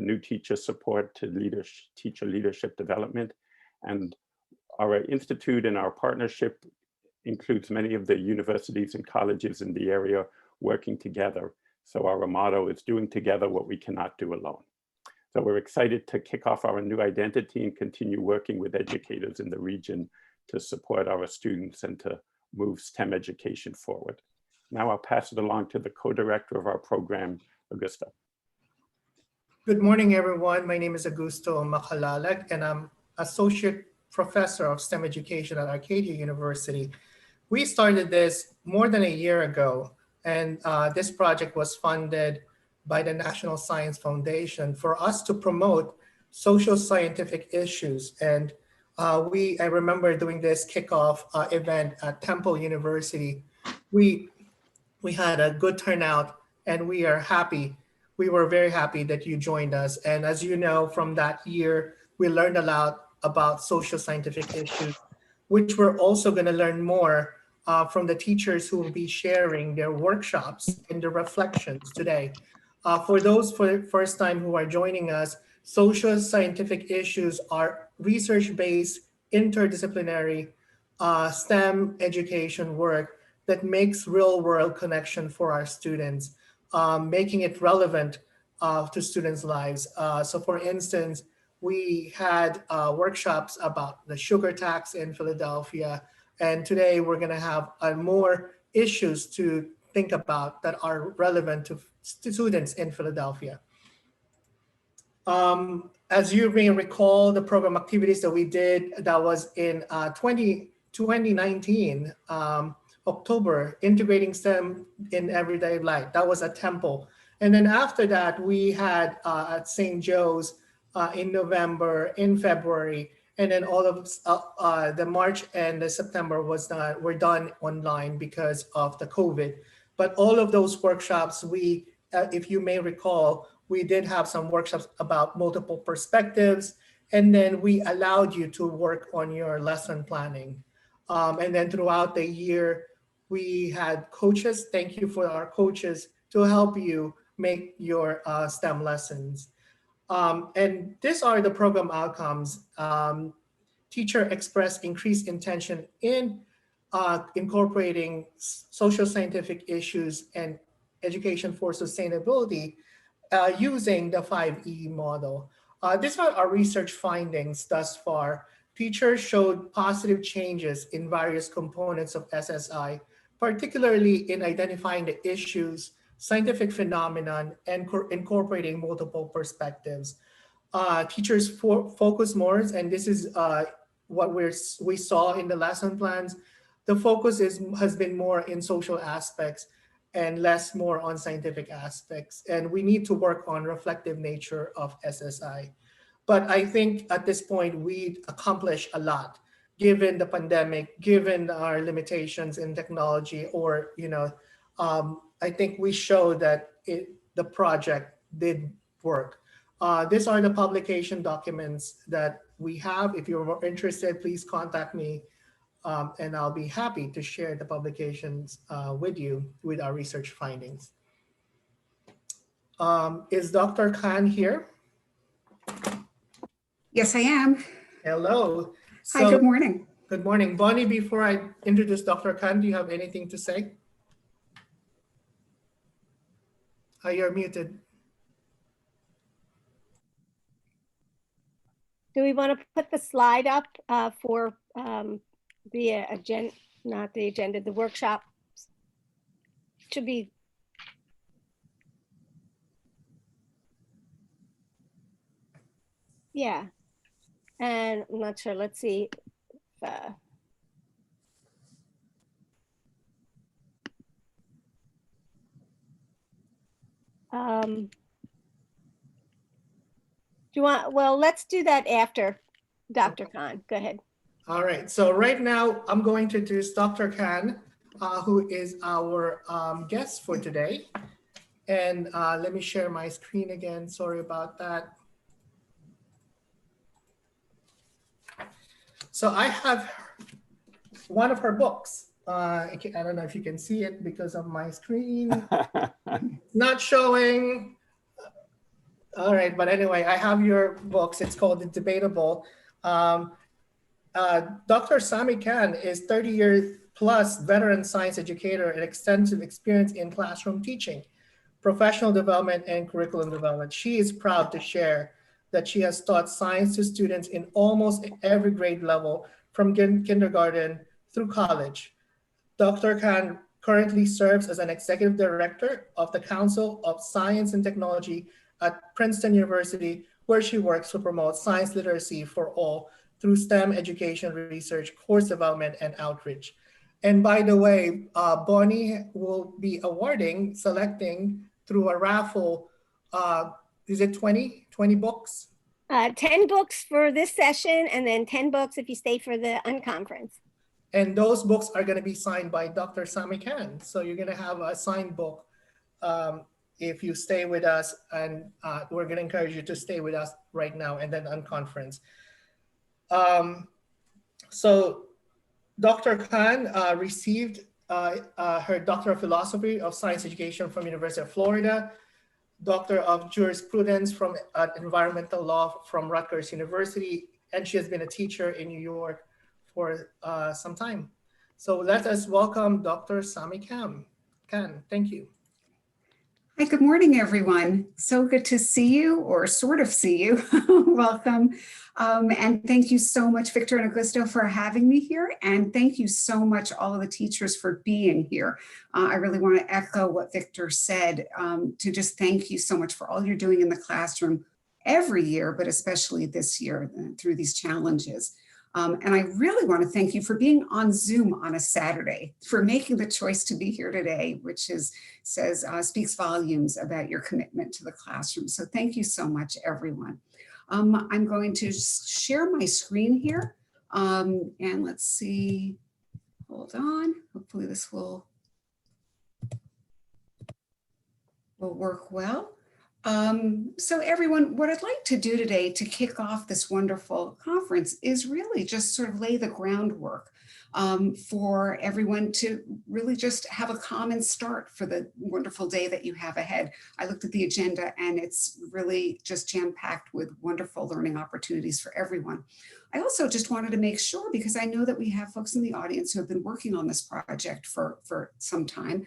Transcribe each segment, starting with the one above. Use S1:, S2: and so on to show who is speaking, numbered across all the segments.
S1: to new teacher support, to teacher leadership development. And our institute and our partnership includes many of the universities and colleges in the area working together. So our motto is doing together what we cannot do alone. So we're excited to kick off our new identity and continue working with educators in the region to support our students and to move STEM education forward. Now I'll pass it along to the co-director of our program, Augusto.
S2: Good morning, everyone. My name is Augusto Macalalek, and I'm Associate Professor of STEM Education at Arcadia University. We started this more than a year ago, and this project was funded by the National Science Foundation for us to promote social scientific issues. And I remember doing this kickoff event at Temple University. We had a good turnout, and we are happy. We were very happy that you joined us. And as you know, from that year, we learned a lot about social scientific issues, which we're also going to learn more from the teachers who will be sharing their workshops and their reflections today. For those for the first time who are joining us, social scientific issues are research-based, interdisciplinary STEM education work that makes real-world connection for our students, making it relevant to students' lives. So for instance, we had workshops about the sugar tax in Philadelphia, and today we're gonna have more issues to think about that are relevant to students in Philadelphia. As you may recall, the program activities that we did, that was in 2019, October, integrating STEM in everyday life. That was at Temple. And then after that, we had at St. Joe's in November, in February, and then all of the March and the September were done online because of the COVID. But all of those workshops, if you may recall, we did have some workshops about multiple perspectives, and then we allowed you to work on your lesson planning. And then throughout the year, we had coaches. Thank you for our coaches to help you make your STEM lessons. And these are the program outcomes. Teacher expressed increased intention in incorporating social scientific issues and education for sustainability using the 5E model. These are our research findings thus far. Teachers showed positive changes in various components of SSI, particularly in identifying the issues, scientific phenomenon, and incorporating multiple perspectives. Teachers focus more, and this is what we saw in the lesson plans. The focus has been more in social aspects and less more on scientific aspects. And we need to work on reflective nature of SSI. But I think at this point, we accomplished a lot, given the pandemic, given our limitations in technology, or, I think we showed that the project did work. These are the publication documents that we have. If you're interested, please contact me, and I'll be happy to share the publications with you with our research findings. Is Dr. Kahn here?
S3: Yes, I am.
S2: Hello.
S3: Hi, good morning.
S2: Good morning. Bonnie, before I introduce Dr. Kahn, do you have anything to say? You're muted.
S4: Do we want to put the slide up for the agenda, not the agenda, the workshop? Should be. Yeah. And I'm not sure, let's see. Do you want, well, let's do that after Dr. Kahn. Go ahead.
S2: All right, so right now I'm going to introduce Dr. Kahn, who is our guest for today. And let me share my screen again. Sorry about that. So I have one of her books. I don't know if you can see it because of my screen. Not showing. All right, but anyway, I have your books. It's called The Debatable. Um, Dr. Sami Kahn is 30-year plus veteran science educator and extensive experience in classroom teaching, professional development, and curriculum development. She is proud to share that she has taught science to students in almost every grade level from kindergarten through college. Dr. Kahn currently serves as an executive director of the Council of Science and Technology at Princeton University, where she works to promote science literacy for all through STEM education, research, course development, and outreach. And by the way, Bonnie will be selecting through a raffle, is it 20 books?
S4: 10 books for this session, and then 10 books if you stay for the unconference.
S2: And those books are going to be signed by Dr. Sami Kahn. So you're going to have a signed book if you stay with us, and we're going to encourage you to stay with us right now and then unconference. So Dr. Kahn received her Doctor of Philosophy of Science Education from University of Florida, Doctor of Jurisprudence from Environmental Law from Rutgers University, and she has been a teacher in New York for some time. So let us welcome Dr. Sami Kahn. Thank you.
S3: Hi, good morning, everyone. So good to see you, or sort of see you. Welcome. And thank you so much, Victor and Augusto, for having me here. And thank you so much, all of the teachers, for being here. I really want to echo what Victor said, to just thank you so much for all you're doing in the classroom every year, but especially this year through these challenges. And I really want to thank you for being on Zoom on a Saturday, for making the choice to be here today, which speaks volumes about your commitment to the classroom. So thank you so much, everyone. I'm going to share my screen here. And let's see, hold on. Hopefully this will work well. So everyone, what I'd like to do today to kick off this wonderful conference is really just sort of lay the groundwork for everyone to really just have a common start for the wonderful day that you have ahead. I looked at the agenda and it's really just jam-packed with wonderful learning opportunities for everyone. I also just wanted to make sure, because I know that we have folks in the audience who have been working on this project for some time.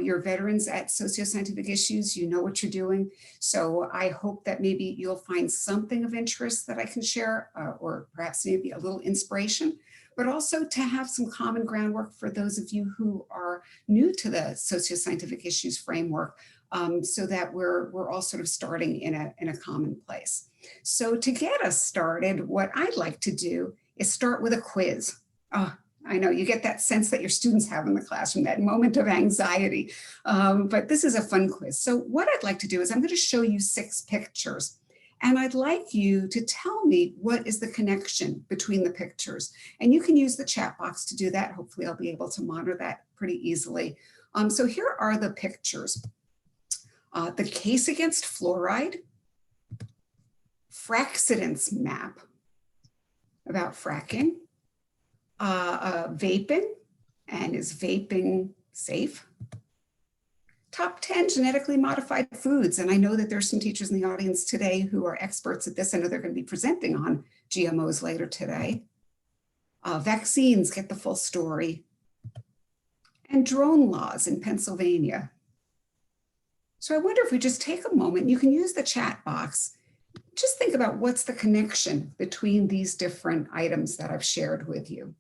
S3: You're veterans at Socioscientific Issues, you know what you're doing. So I hope that maybe you'll find something of interest that I can share, or perhaps maybe a little inspiration, but also to have some common groundwork for those of you who are new to the Socioscientific Issues framework, so that we're all sort of starting in a common place. So to get us started, what I'd like to do is start with a quiz. Oh, I know you get that sense that your students have in the classroom, that moment of anxiety, but this is a fun quiz. So what I'd like to do is I'm going to show you 6 pictures, and I'd like you to tell me what is the connection between the pictures. And you can use the chat box to do that. Hopefully I'll be able to monitor that pretty easily. So here are the pictures. The case against fluoride, fraccidence map about fracking, vaping, and is vaping safe? Top 10 genetically modified foods. And I know that there's some teachers in the audience today who are experts at this. I know they're going to be presenting on GMOs later today. Vaccines, get the full story. And drone laws in Pennsylvania. So I wonder if we just take a moment, you can use the chat box. Just think about what's the connection between these different items that I've shared with you.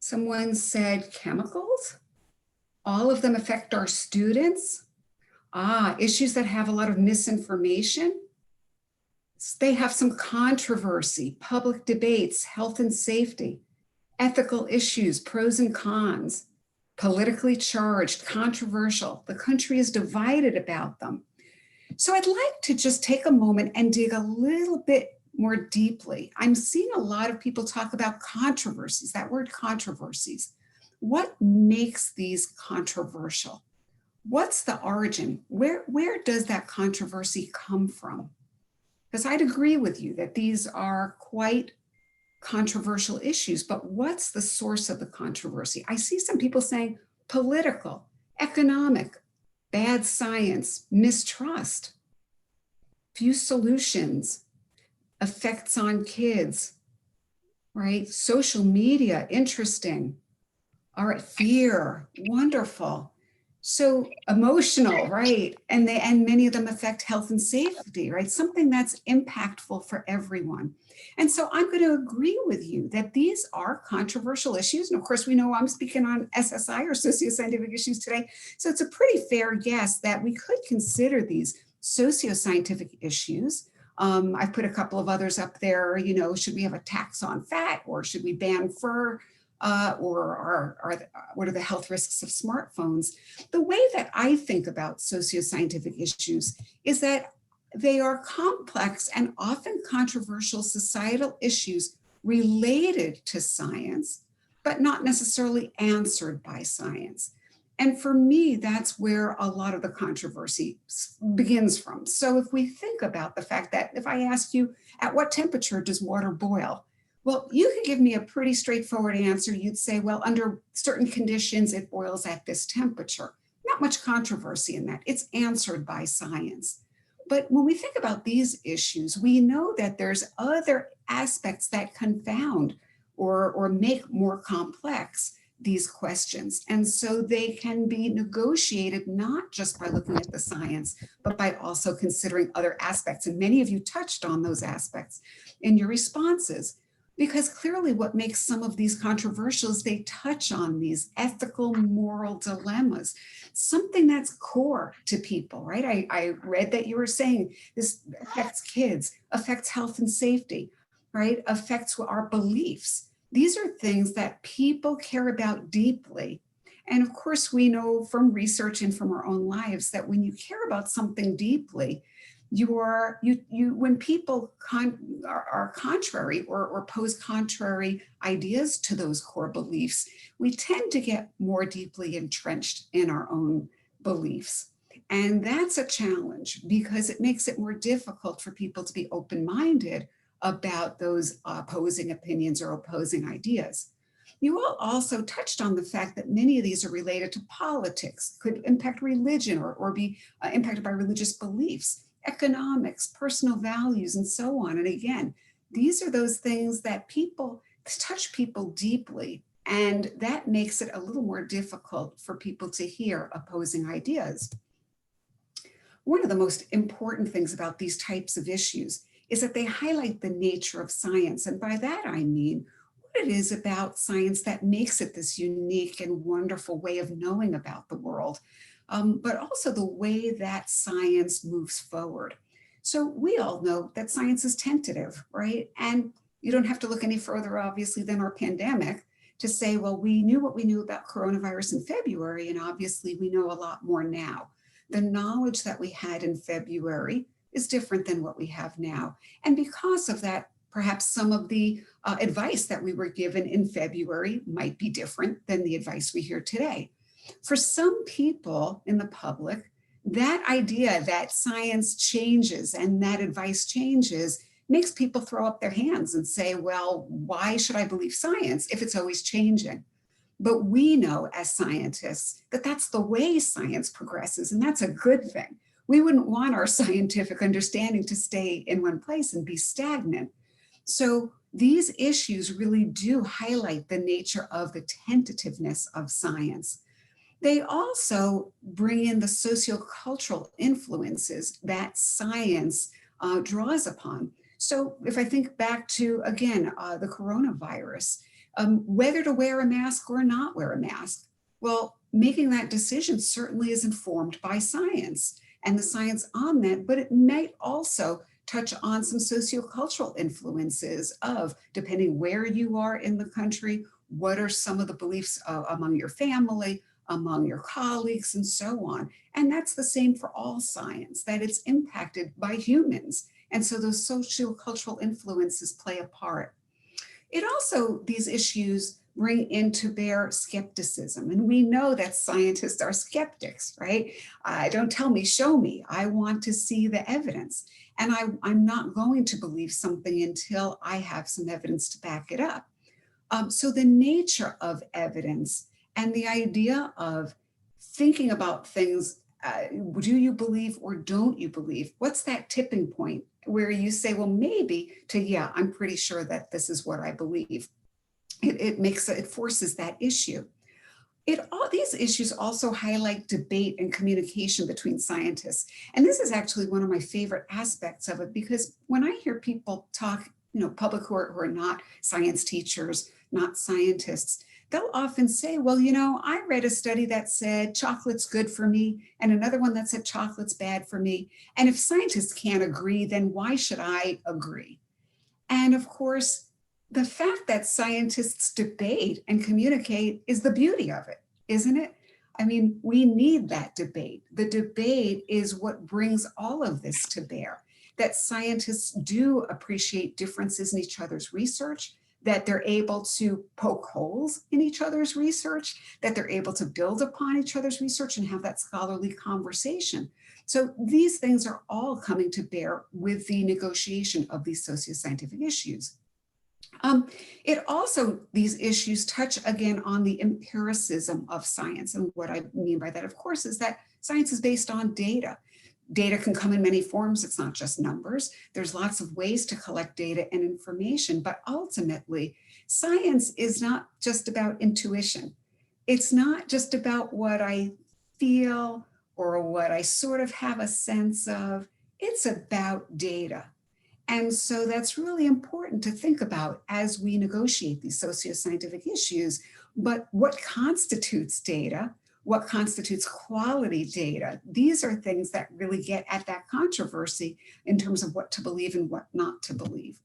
S3: Someone said chemicals. All of them affect our students. Issues that have a lot of misinformation. They have some controversy, public debates, health and safety, ethical issues, pros and cons, politically charged, controversial. The country is divided about them. So I'd like to just take a moment and dig a little bit more deeply. I'm seeing a lot of people talk about controversies, that word controversies. What makes these controversial? What's the origin? Where does that controversy come from? because I'd agree with you that these are quite controversial issues, but what's the source of the controversy? I see some people saying political, economic, bad science, mistrust, few solutions, effects on kids, right? Social media, interesting. All right, fear, wonderful. So emotional, right? And many of them affect health and safety, right? Something that's impactful for everyone. And so I'm going to agree with you that these are controversial issues. And of course, we know I'm speaking on SSI or socioscientific issues today. So it's a pretty fair guess that we could consider these socioscientific issues. I've put a couple of others up there, you know, should we have a tax on fat, or should we ban fur? What are the health risks of smartphones? The way that I think about socioscientific issues is that they are complex and often controversial societal issues related to science, but not necessarily answered by science. And for me, that's where a lot of the controversy begins from. So if we think about the fact that if I ask you, at what temperature does water boil? Well, you could give me a pretty straightforward answer. You'd say, well, under certain conditions, it boils at this temperature. Not much controversy in that. It's answered by science. But when we think about these issues, we know that there's other aspects that confound or make more complex these questions. And so they can be negotiated not just by looking at the science, but by also considering other aspects. And many of you touched on those aspects in your responses. Because clearly what makes some of these controversial is they touch on these ethical, moral dilemmas, something that's core to people, right? I read that you were saying this affects kids, affects health and safety, right? Affects our beliefs. These are things that people care about deeply. And of course, we know from research and from our own lives that when you care about something deeply, when people are contrary or pose contrary ideas to those core beliefs, we tend to get more deeply entrenched in our own beliefs. And that's a challenge because it makes it more difficult for people to be open-minded about those opposing opinions or opposing ideas. You all also touched on the fact that many of these are related to politics, could impact religion or be impacted by religious beliefs, economics, personal values, and so on. And again, these are those things that touch people deeply, and that makes it a little more difficult for people to hear opposing ideas. One of the most important things about these types of issues is that they highlight the nature of science. And by that, I mean what it is about science that makes it this unique and wonderful way of knowing about the world. But also the way that science moves forward. So we all know that science is tentative, right? And you don't have to look any further, obviously, than our pandemic to say, well, we knew what we knew about coronavirus in February, and obviously we know a lot more now. The knowledge that we had in February is different than what we have now. And because of that, perhaps some of the advice that we were given in February might be different than the advice we hear today. For some people in the public, that idea that science changes and that advice changes makes people throw up their hands and say, well, why should I believe science if it's always changing? But we know as scientists that that's the way science progresses, and that's a good thing. We wouldn't want our scientific understanding to stay in one place and be stagnant. So these issues really do highlight the nature of the tentativeness of science. They also bring in the sociocultural influences that science draws upon. So if I think back to, again, the coronavirus, whether to wear a mask or not wear a mask, well, making that decision certainly is informed by science and the science on that, but it might also touch on some sociocultural influences of, depending where you are in the country, what are some of the beliefs among your family, among your colleagues, and so on. And that's the same for all science, that it's impacted by humans. And so those sociocultural influences play a part. It also, these issues bring into bear skepticism. And we know that scientists are skeptics, right? Don't tell me, show me. I want to see the evidence. And I'm not going to believe something until I have some evidence to back it up. So the nature of evidence and the idea of thinking about things, do you believe or don't you believe? What's that tipping point where you say, well, maybe, to, yeah, I'm pretty sure that this is what I believe. It forces that issue. These issues also highlight debate and communication between scientists. And this is actually one of my favorite aspects of it, because when I hear people talk, public who are not science teachers, not scientists, they'll often say, well, I read a study that said chocolate's good for me and another one that said chocolate's bad for me. And if scientists can't agree, then why should I agree? And of course, the fact that scientists debate and communicate is the beauty of it, isn't it? I mean, we need that debate. The debate is what brings all of this to bear, that scientists do appreciate differences in each other's research, that they're able to poke holes in each other's research, that they're able to build upon each other's research and have that scholarly conversation. So these things are all coming to bear with the negotiation of these socioscientific issues. These issues touch again on the empiricism of science. And what I mean by that, of course, is that science is based on data. Data can come in many forms. It's not just numbers. There's lots of ways to collect data and information, but ultimately, science is not just about intuition. It's not just about what I feel or what I sort of have a sense of. It's about data. And so that's really important to think about as we negotiate these socioscientific issues. But what constitutes data? What constitutes quality data? These are things that really get at that controversy in terms of what to believe and what not to believe.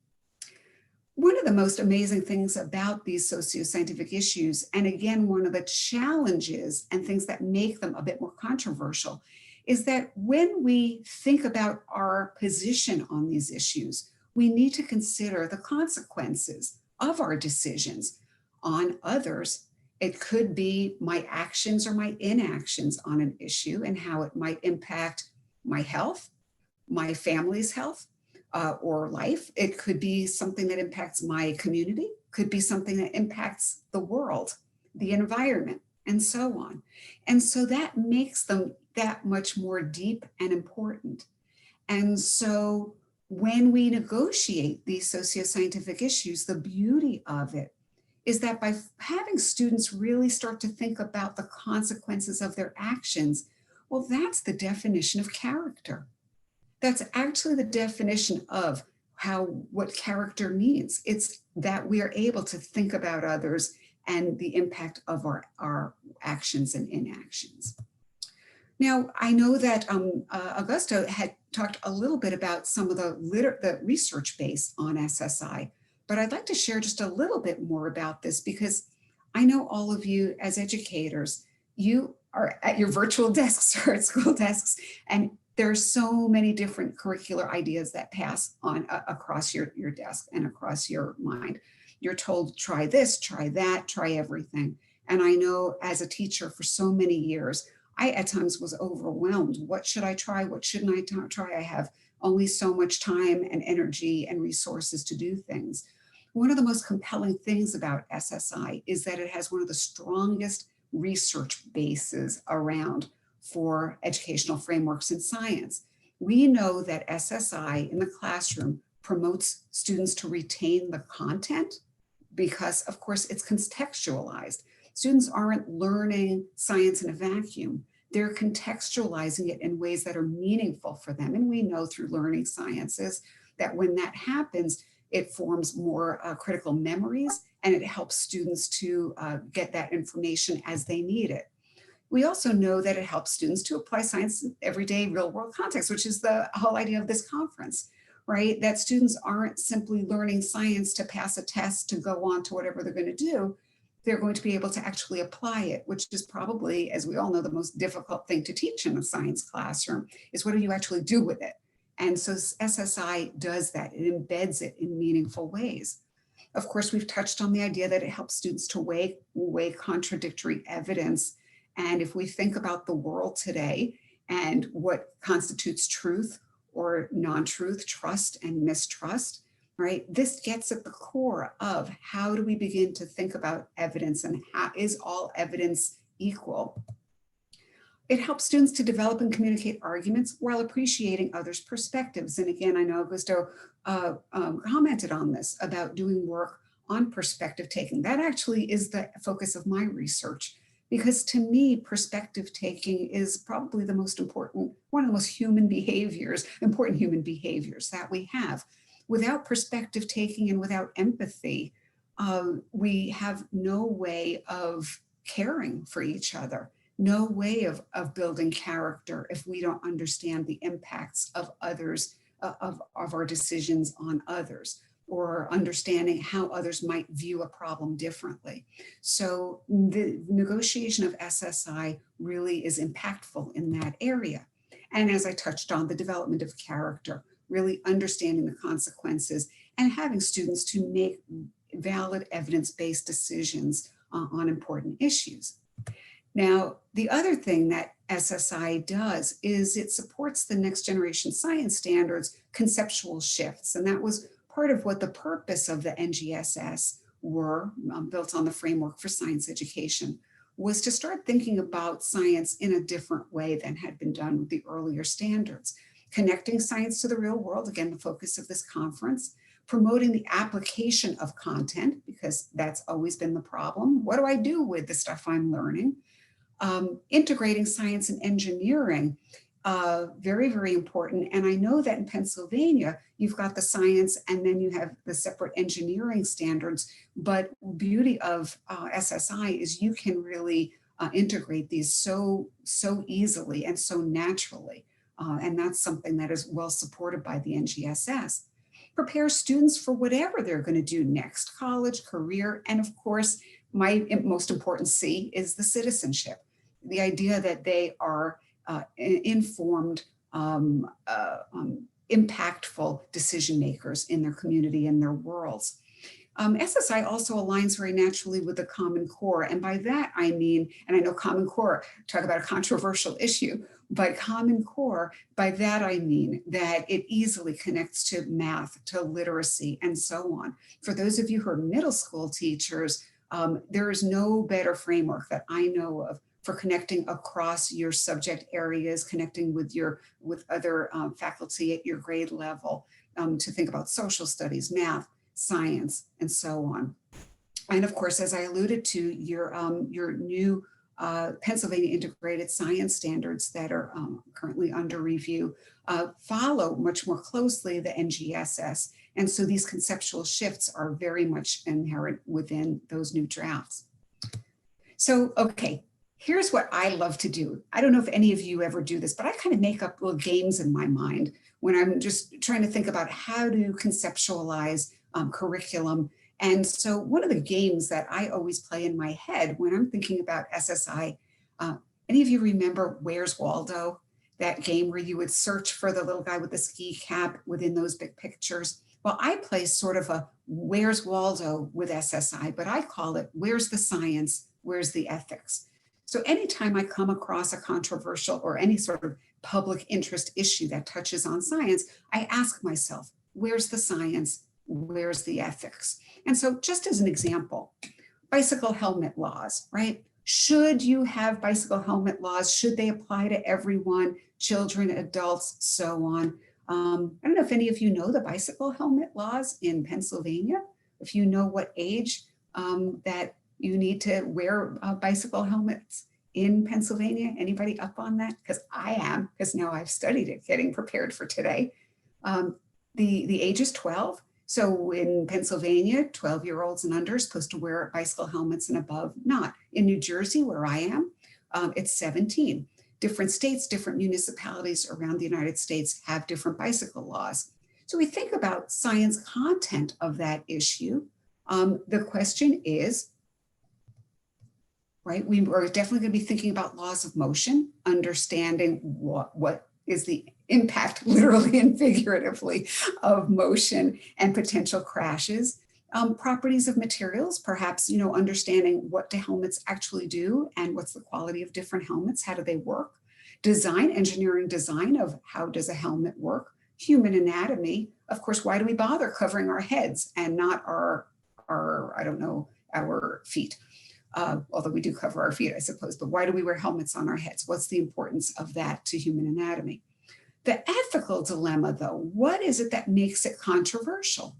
S3: One of the most amazing things about these socioscientific issues, and again, one of the challenges and things that make them a bit more controversial, is that when we think about our position on these issues, we need to consider the consequences of our decisions on others. It could be my actions or my inactions on an issue and how it might impact my health, my family's health, or life. It could be something that impacts my community, could be something that impacts the world, the environment, and so on. And so that makes them that much more deep and important. And so when we negotiate these socioscientific issues, the beauty of it is that by having students really start to think about the consequences of their actions, well, that's the definition of character. That's actually the definition of what character means. It's that we are able to think about others and the impact of our actions and inactions. Now, I know that Augusto had talked a little bit about some of the research base on SSI, but I'd like to share just a little bit more about this because I know all of you as educators, you are at your virtual desks or at school desks, and there are so many different curricular ideas that pass on across your desk and across your mind. You're told, try this, try that, try everything. And I know as a teacher for so many years, I at times was overwhelmed. What should I try? What shouldn't I try? I have only so much time and energy and resources to do things. One of the most compelling things about SSI is that it has one of the strongest research bases around for educational frameworks in science. We know that SSI in the classroom promotes students to retain the content because, of course, it's contextualized. Students aren't learning science in a vacuum. They're contextualizing it in ways that are meaningful for them. And we know through learning sciences that when that happens, it forms more critical memories and it helps students to get that information as they need it. We also know that it helps students to apply science in everyday real world context, which is the whole idea of this conference, right? That students aren't simply learning science to pass a test to go on to whatever they're going to do. They're going to be able to actually apply it, which is probably, as we all know, the most difficult thing to teach in a science classroom is what do you actually do with it? And so SSI does that. It embeds it in meaningful ways. Of course, we've touched on the idea that it helps students to weigh contradictory evidence. And if we think about the world today and what constitutes truth or non-truth, trust and mistrust, right? This gets at the core of how do we begin to think about evidence and how is all evidence equal? It helps students to develop and communicate arguments while appreciating others' perspectives. And again, I know Augusto commented on this about doing work on perspective taking. That actually is the focus of my research, because to me, perspective taking is probably the most important, one of the most important human behaviors that we have. Without perspective taking and without empathy, we have no way of caring for each other, no way of building character if we don't understand the impacts of others, of our decisions on others, or understanding how others might view a problem differently. So the negotiation of SSI really is impactful in that area. And as I touched on, the development of character, really understanding the consequences and having students to make valid evidence-based decisions on important issues. Now, the other thing that SSI does is it supports the next generation science standards conceptual shifts. And that was part of what the purpose of the NGSS were, built on the framework for science education, was to start thinking about science in a different way than had been done with the earlier standards. Connecting science to the real world, again, the focus of this conference, promoting the application of content, because that's always been the problem. What do I do with the stuff I'm learning? Integrating science and engineering, very, very important. And I know that in Pennsylvania, you've got the science and then you have the separate engineering standards, but beauty of SSI is you can really integrate these so easily and so naturally. And that's something that is well supported by the NGSS. Prepare students for whatever they're going to do next, college, career, and of course, my most important C is the citizenship. The idea that they are informed, impactful decision makers in their community and their worlds. SSI also aligns very naturally with the Common Core. And by that, I mean, and I know Common Core, talk about a controversial issue, but Common Core, by that I mean that it easily connects to math, to literacy, and so on. For those of you who are middle school teachers, there is no better framework that I know of for connecting across your subject areas, connecting with other faculty at your grade level, to think about social studies, math, science, and so on. And of course, as I alluded to, your new Pennsylvania Integrated Science Standards that are currently under review follow much more closely the NGSS. And so these conceptual shifts are very much inherent within those new drafts. So, okay, here's what I love to do. I don't know if any of you ever do this, but I kind of make up little games in my mind when I'm just trying to think about how to conceptualize curriculum. And so one of the games that I always play in my head when I'm thinking about SSI, any of you remember Where's Waldo? That game where you would search for the little guy with the ski cap within those big pictures? Well, I play sort of a Where's Waldo with SSI, but I call it Where's the Science? Where's the Ethics? So anytime I come across a controversial or any sort of public interest issue that touches on science, I ask myself, where's the science? Where's the ethics? And so just as an example, bicycle helmet laws, right? Should you have bicycle helmet laws? Should they apply to everyone, children, adults, so on? I don't know if any of you know the bicycle helmet laws in Pennsylvania, if you know what age that you need to wear bicycle helmets in Pennsylvania. Anybody up on that? Because I am, because now I've studied it, getting prepared for today. The age is 12. So in Pennsylvania, 12-year-olds and under are supposed to wear bicycle helmets and above not. In New Jersey, where I am, it's 17. Different states, different municipalities around the United States have different bicycle laws. So we think about science content of that issue. The question is, right, we are definitely going to be thinking about laws of motion, understanding what is the impact, literally and figuratively, of motion and potential crashes. Properties of materials, perhaps, understanding what do helmets actually do and what's the quality of different helmets, how do they work? Design, engineering design of how does a helmet work? human anatomy, of course, why do we bother covering our heads and not our I don't know, our feet? Although we do cover our feet, I suppose, but why do we wear helmets on our heads? What's the importance of that to human anatomy? The ethical dilemma, though, what is it that makes it controversial?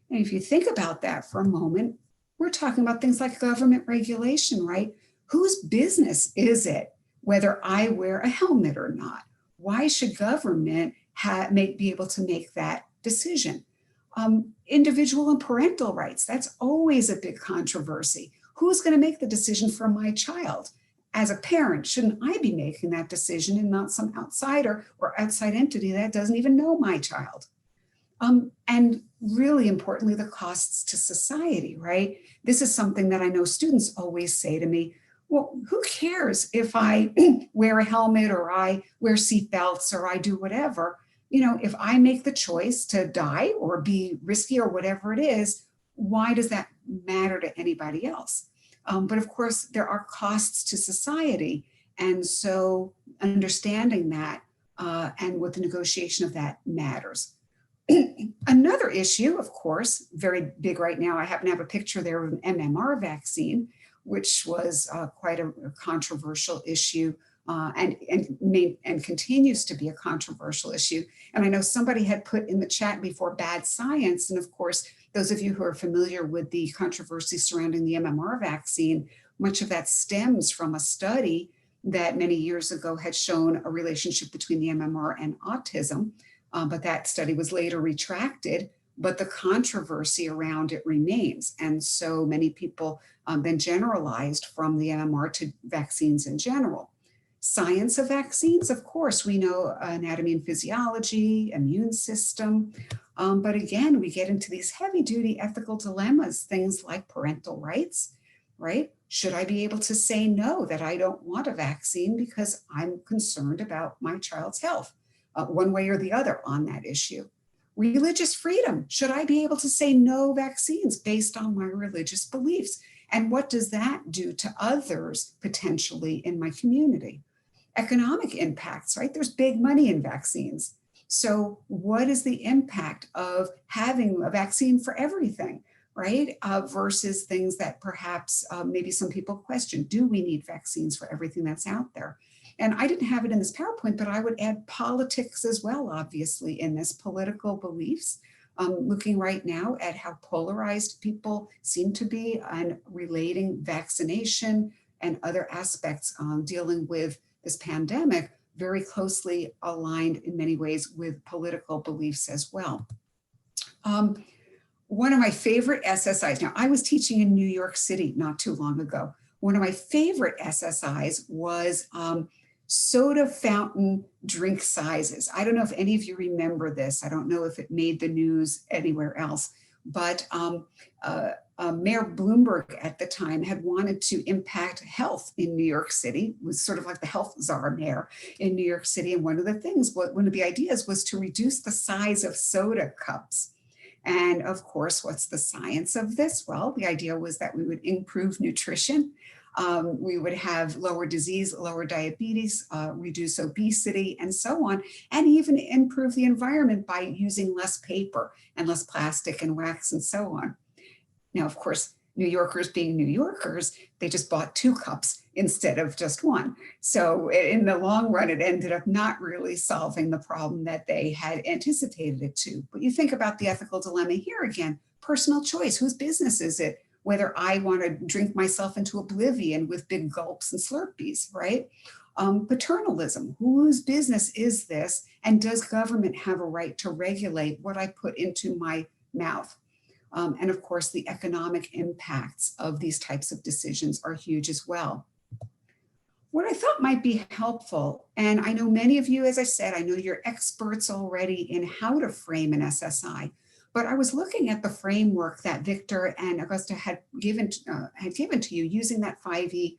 S3: And if you think about that for a moment, we're talking about things like government regulation, right? Whose business is it whether I wear a helmet or not? Why should government be able to make that decision? Individual and parental rights, that's always a big controversy. Who's going to make the decision for my child? As a parent, shouldn't I be making that decision and not some outsider or outside entity that doesn't even know my child? And really importantly, the costs to society, right? This is something that I know students always say to me, well, who cares if I wear a helmet or I wear seatbelts or I do whatever? You know, if I make the choice to die or be risky or whatever it is, why does that matter to anybody else? But of course, there are costs to society. And so understanding that and what the negotiation of that matters. Another issue, of course, very big right now, I happen to have a picture there of an MMR vaccine, which was quite a controversial issue and continues to be a controversial issue. And I know somebody had put in the chat before bad science. And of course, those of you who are familiar with the controversy surrounding the MMR vaccine, much of that stems from a study that many years ago had shown a relationship between the MMR and autism. But that study was later retracted, but the controversy around it remains. And so many people then generalized from the MMR to vaccines in general. Science of vaccines, of course, we know anatomy and physiology, immune system. But again, we get into these heavy duty ethical dilemmas, things like parental rights, right? Should I be able to say no, that I don't want a vaccine because I'm concerned about my child's health? One way or the other on that issue. Religious freedom. Should I be able to say no vaccines based on my religious beliefs? And what does that do to others potentially in my community? Economic impacts, right? There's big money in vaccines. So what is the impact of having a vaccine for everything, right? Versus things that perhaps maybe some people question. Do we need vaccines for everything that's out there? And I didn't have it in this PowerPoint, but I would add politics as well, obviously, in this political beliefs. Looking right now at how polarized people seem to be on relating vaccination and other aspects dealing with this pandemic, very closely aligned in many ways with political beliefs as well. One of my favorite SSIs, now I was teaching in New York City not too long ago. One of my favorite SSIs was soda fountain drink sizes. I don't know if any of you remember this. I don't know if it made the news anywhere else, but Mayor Bloomberg at the time had wanted to impact health in New York City, was sort of like the health czar mayor in New York City. And one of the ideas was to reduce the size of soda cups. And of course, what's the science of this? Well, the idea was that we would improve nutrition. We would have lower disease, lower diabetes, reduce obesity, and so on, and even improve the environment by using less paper and less plastic and wax and so on. Now, of course, New Yorkers being New Yorkers, they just bought 2 cups instead of just 1. So in the long run, it ended up not really solving the problem that they had anticipated it to. But you think about the ethical dilemma here again, personal choice, whose business is it? Whether I want to drink myself into oblivion with big gulps and Slurpees, right? Paternalism, whose business is this? And does government have a right to regulate what I put into my mouth? And of course, the economic impacts of these types of decisions are huge as well. What I thought might be helpful, and I know many of you, as I said, I know you're experts already in how to frame an SSI, but I was looking at the framework that Victor and Augusta had given to you using that 5E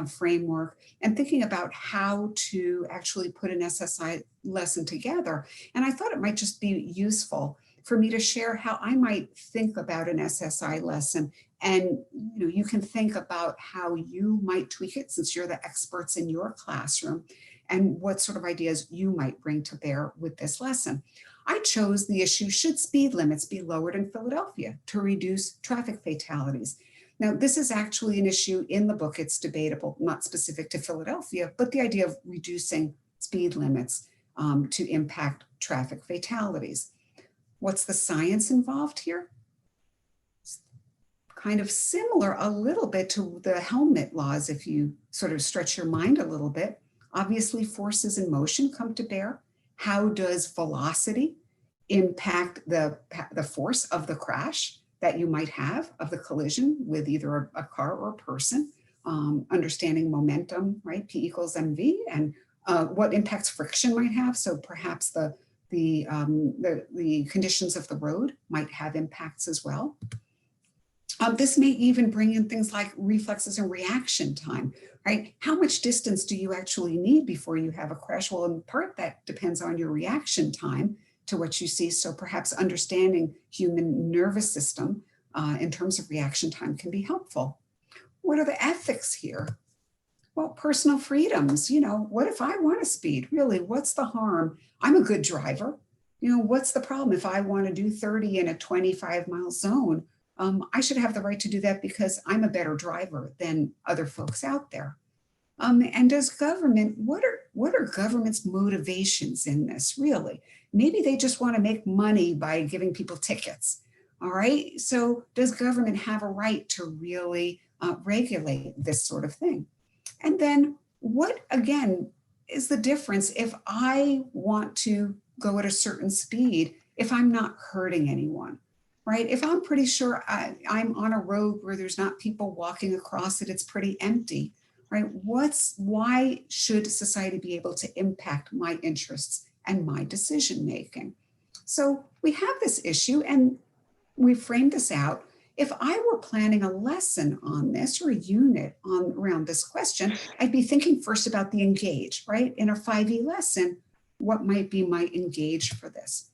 S3: framework and thinking about how to actually put an SSI lesson together. And I thought it might just be useful for me to share how I might think about an SSI lesson. And you can think about how you might tweak it since you're the experts in your classroom. and what sort of ideas you might bring to bear with this lesson. I chose the issue, should speed limits be lowered in Philadelphia to reduce traffic fatalities? Now, this is actually an issue in the book. It's debatable, not specific to Philadelphia, but the idea of reducing speed limits to impact traffic fatalities. What's the science involved here? It's kind of similar a little bit to the helmet laws if you sort of stretch your mind a little bit. Obviously, forces in motion come to bear. How does velocity impact the force of the crash that you might have, of the collision with either a car or a person? Understanding momentum, right? P equals mv, and what impacts friction might have. So perhaps the conditions of the road might have impacts as well. This may even bring in things like reflexes and reaction time, right? How much distance do you actually need before you have a crash? Well, in part, that depends on your reaction time to what you see. So perhaps understanding human nervous system in terms of reaction time can be helpful. What are the ethics here? Well, personal freedoms, what if I want to speed? Really, what's the harm? I'm a good driver. What's the problem if I want to do 30 in a 25-mile zone? I should have the right to do that because I'm a better driver than other folks out there. And does government, what are government's motivations in this, really? Maybe they just want to make money by giving people tickets, all right? So does government have a right to really regulate this sort of thing? And then what, again, is the difference if I want to go at a certain speed if I'm not hurting anyone, right? If I'm pretty sure I'm on a road where there's not people walking across it, it's pretty empty, right? Why should society be able to impact my interests and my decision-making? So we have this issue and we framed this out. If I were planning a lesson on this or a unit around this question, I'd be thinking first about the engage, right? In a 5E lesson, what might be my engage for this?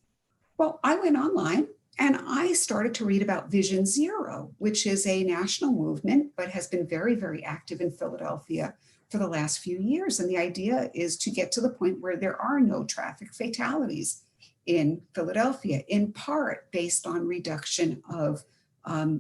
S3: Well, I went online and I started to read about Vision Zero, which is a national movement, but has been very, very active in Philadelphia for the last few years. And the idea is to get to the point where there are no traffic fatalities in Philadelphia, in part based on reduction of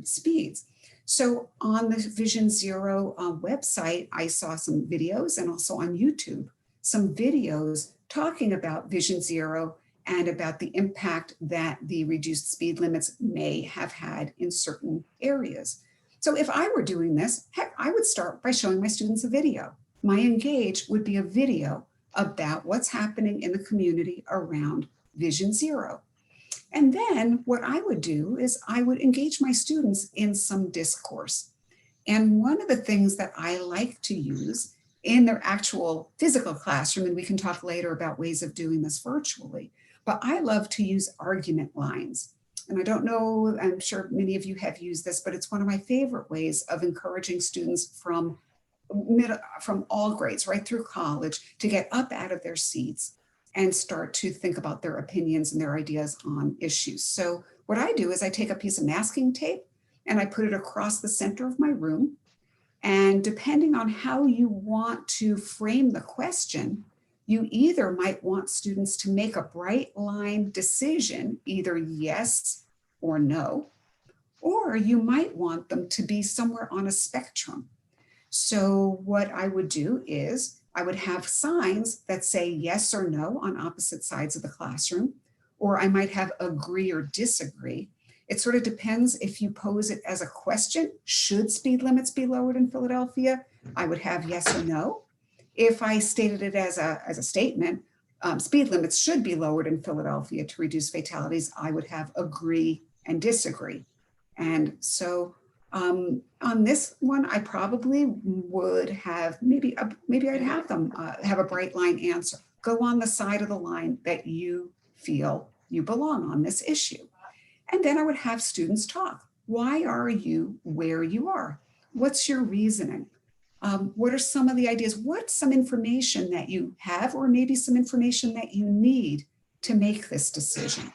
S3: speeds. So on the Vision Zero website, I saw some videos, and also on YouTube, some videos talking about Vision Zero and about the impact that the reduced speed limits may have had in certain areas. So if I were doing this, heck, I would start by showing my students a video. My engage would be a video about what's happening in the community around Vision Zero. And then what I would do is I would engage my students in some discourse. And one of the things that I like to use in their actual physical classroom, and we can talk later about ways of doing this virtually, but I love to use argument lines. And I don't know, I'm sure many of you have used this, but it's one of my favorite ways of encouraging students from all grades, right through college, to get up out of their seats and start to think about their opinions and their ideas on issues. So what I do is I take a piece of masking tape and I put it across the center of my room. And depending on how you want to frame the question, you either might want students to make a bright line decision, either yes or no, or you might want them to be somewhere on a spectrum. So what I would do is I would have signs that say yes or no on opposite sides of the classroom, or I might have agree or disagree. It sort of depends if you pose it as a question, should speed limits be lowered in Philadelphia? I would have yes or no. If I stated it as a statement, speed limits should be lowered in Philadelphia to reduce fatalities, I would have agree and disagree. And so on this one, I probably would have, maybe I'd have them have a bright line answer. Go on the side of the line that you feel you belong on this issue. And then I would have students talk. Why are you where you are? What's your reasoning? What are some of the ideas? What's some information that you have, or maybe some information that you need to make this decision?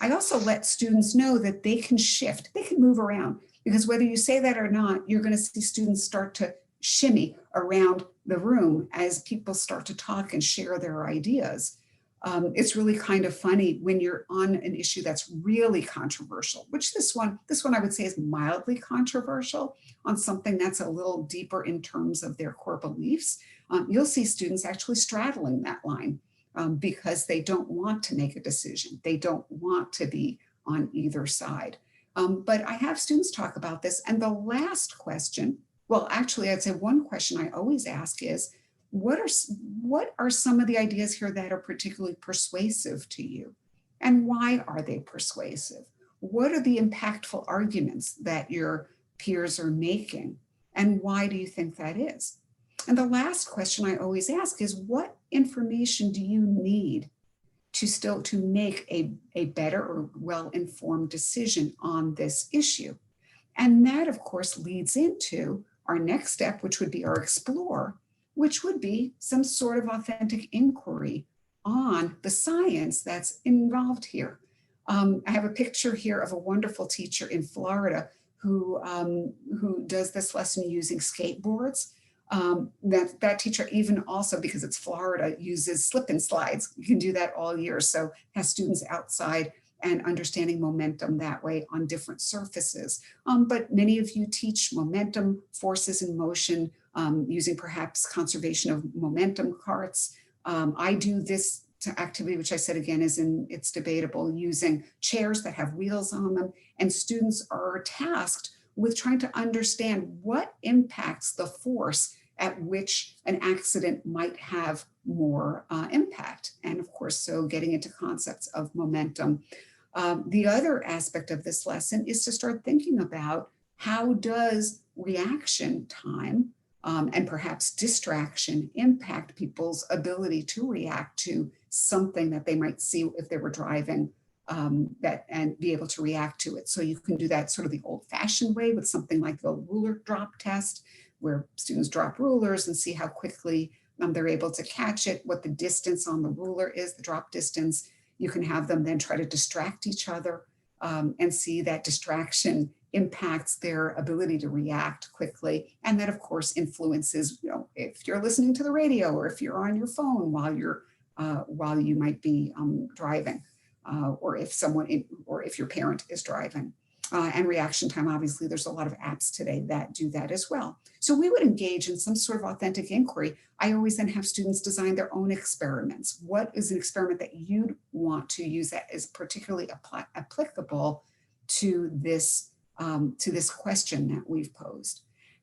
S3: I also let students know that they can shift, they can move around, because whether you say that or not, you're going to see students start to shimmy around the room as people start to talk and share their ideas. It's really kind of funny when you're on an issue that's really controversial, which this one I would say is mildly controversial, on something that's a little deeper in terms of their core beliefs. You'll see students actually straddling that line because they don't want to make a decision. They don't want to be on either side. But I have students talk about this. And the last question, well, actually, I'd say one question I always ask is, what are some of the ideas here that are particularly persuasive to you? And why are they persuasive? What are the impactful arguments that your peers are making? And why do you think that is? And the last question I always ask is, what information do you need to make a better or well-informed decision on this issue? And that, of course, leads into our next step, which would be our explore, which would be some sort of authentic inquiry on the science that's involved here. I have a picture here of a wonderful teacher in Florida who does this lesson using skateboards. That teacher even also, because it's Florida, uses slip and slides. You can do that all year. So has students outside and understanding momentum that way on different surfaces. But many of you teach momentum, forces in motion, using perhaps conservation of momentum carts. I do this activity, which I said again it's debatable, using chairs that have wheels on them, and students are tasked with trying to understand what impacts the force at which an accident might have more impact. And of course, so getting into concepts of momentum. The other aspect of this lesson is to start thinking about how does reaction time and perhaps distraction impact people's ability to react to something that they might see if they were driving, and be able to react to it. So you can do that sort of the old-fashioned way with something like the ruler drop test, where students drop rulers and see how quickly they're able to catch it, what the distance on the ruler is, the drop distance. You can have them then try to distract each other and see that distraction impacts their ability to react quickly. And that, of course, influences, if you're listening to the radio or if you're on your phone while you might be driving, or if your parent is driving. And reaction time, obviously, there's a lot of apps today that do that as well. So we would engage in some sort of authentic inquiry. I always then have students design their own experiments. What is an experiment that you'd want to use that is particularly applicable to this question that we've posed?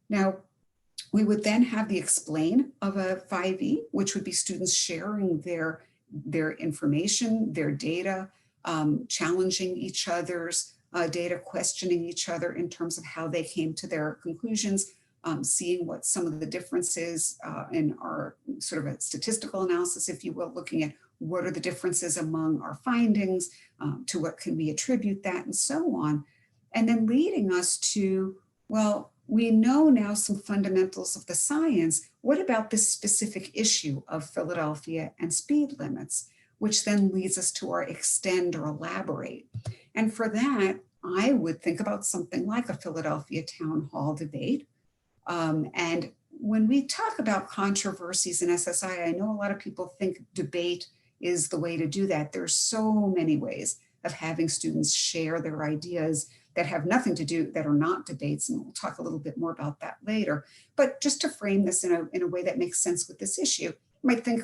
S3: Now, we would then have the explain of a 5E, which would be students sharing their information, their data, challenging each other's data, questioning each other in terms of how they came to their conclusions, seeing what some of the differences in our sort of a statistical analysis, if you will, looking at what are the differences among our findings, to what can we attribute that, and so on. And then leading us to, well, we know now some fundamentals of the science. What about this specific issue of Philadelphia and speed limits, which then leads us to our extend or elaborate. And for that, I would think about something like a Philadelphia town hall debate. And when we talk about controversies in SSI, I know a lot of people think debate is the way to do that. There's so many ways of having students share their ideas that have nothing to do, that are not debates, and we'll talk a little bit more about that later. But just to frame this in a way that makes sense with this issue, you might think,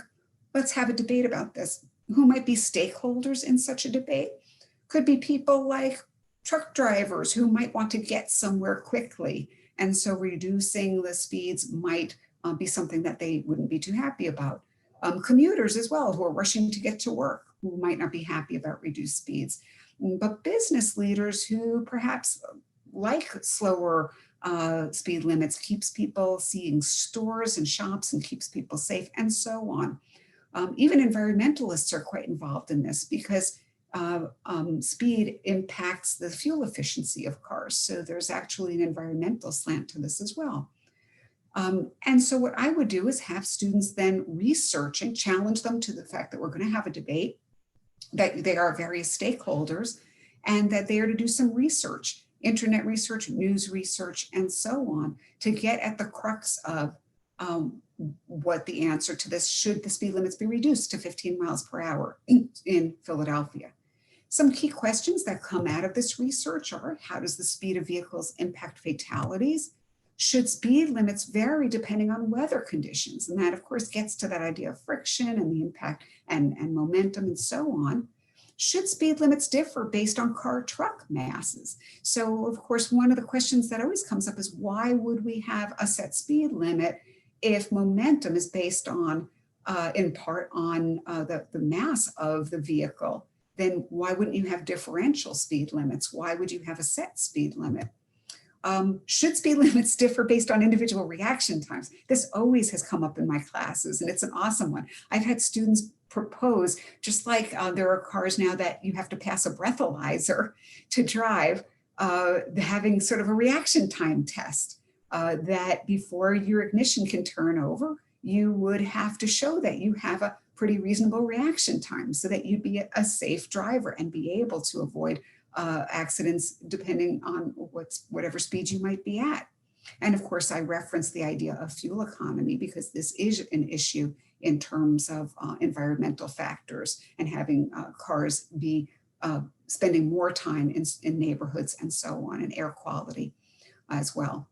S3: let's have a debate about this. Who might be stakeholders in such a debate? Could be people like truck drivers who might want to get somewhere quickly. And so reducing the speeds might be something that they wouldn't be too happy about. Commuters as well, who are rushing to get to work, who might not be happy about reduced speeds. But business leaders who perhaps like slower speed limits, keeps people seeing stores and shops and keeps people safe, and so on. Even environmentalists are quite involved in this because speed impacts the fuel efficiency of cars. So there's actually an environmental slant to this as well. And so what I would do is have students then researching, challenge them to the fact that we're going to have a debate, that there are various stakeholders, and that they are to do some research, internet research, news research, and so on, to get at the crux of what the answer to this, should the speed limits be reduced to 15 miles per hour in Philadelphia. Some key questions that come out of this research are, how does the speed of vehicles impact fatalities? Should speed limits vary depending on weather conditions? And that, of course, gets to that idea of friction and the impact and momentum and so on. Should speed limits differ based on car truck masses? So, of course, one of the questions that always comes up is, why would we have a set speed limit if momentum is based on, in part, on the mass of the vehicle? Then why wouldn't you have differential speed limits? Why would you have a set speed limit? Should speed limits differ based on individual reaction times? This always has come up in my classes, and it's an awesome one. I've had students propose, just like there are cars now that you have to pass a breathalyzer to drive, having sort of a reaction time test, that before your ignition can turn over, you would have to show that you have a pretty reasonable reaction time so that you'd be a safe driver and be able to avoid accidents depending on whatever speed you might be at. And of course, I reference the idea of fuel economy because this is an issue in terms of environmental factors and having cars be spending more time in neighborhoods and so on, and air quality as well.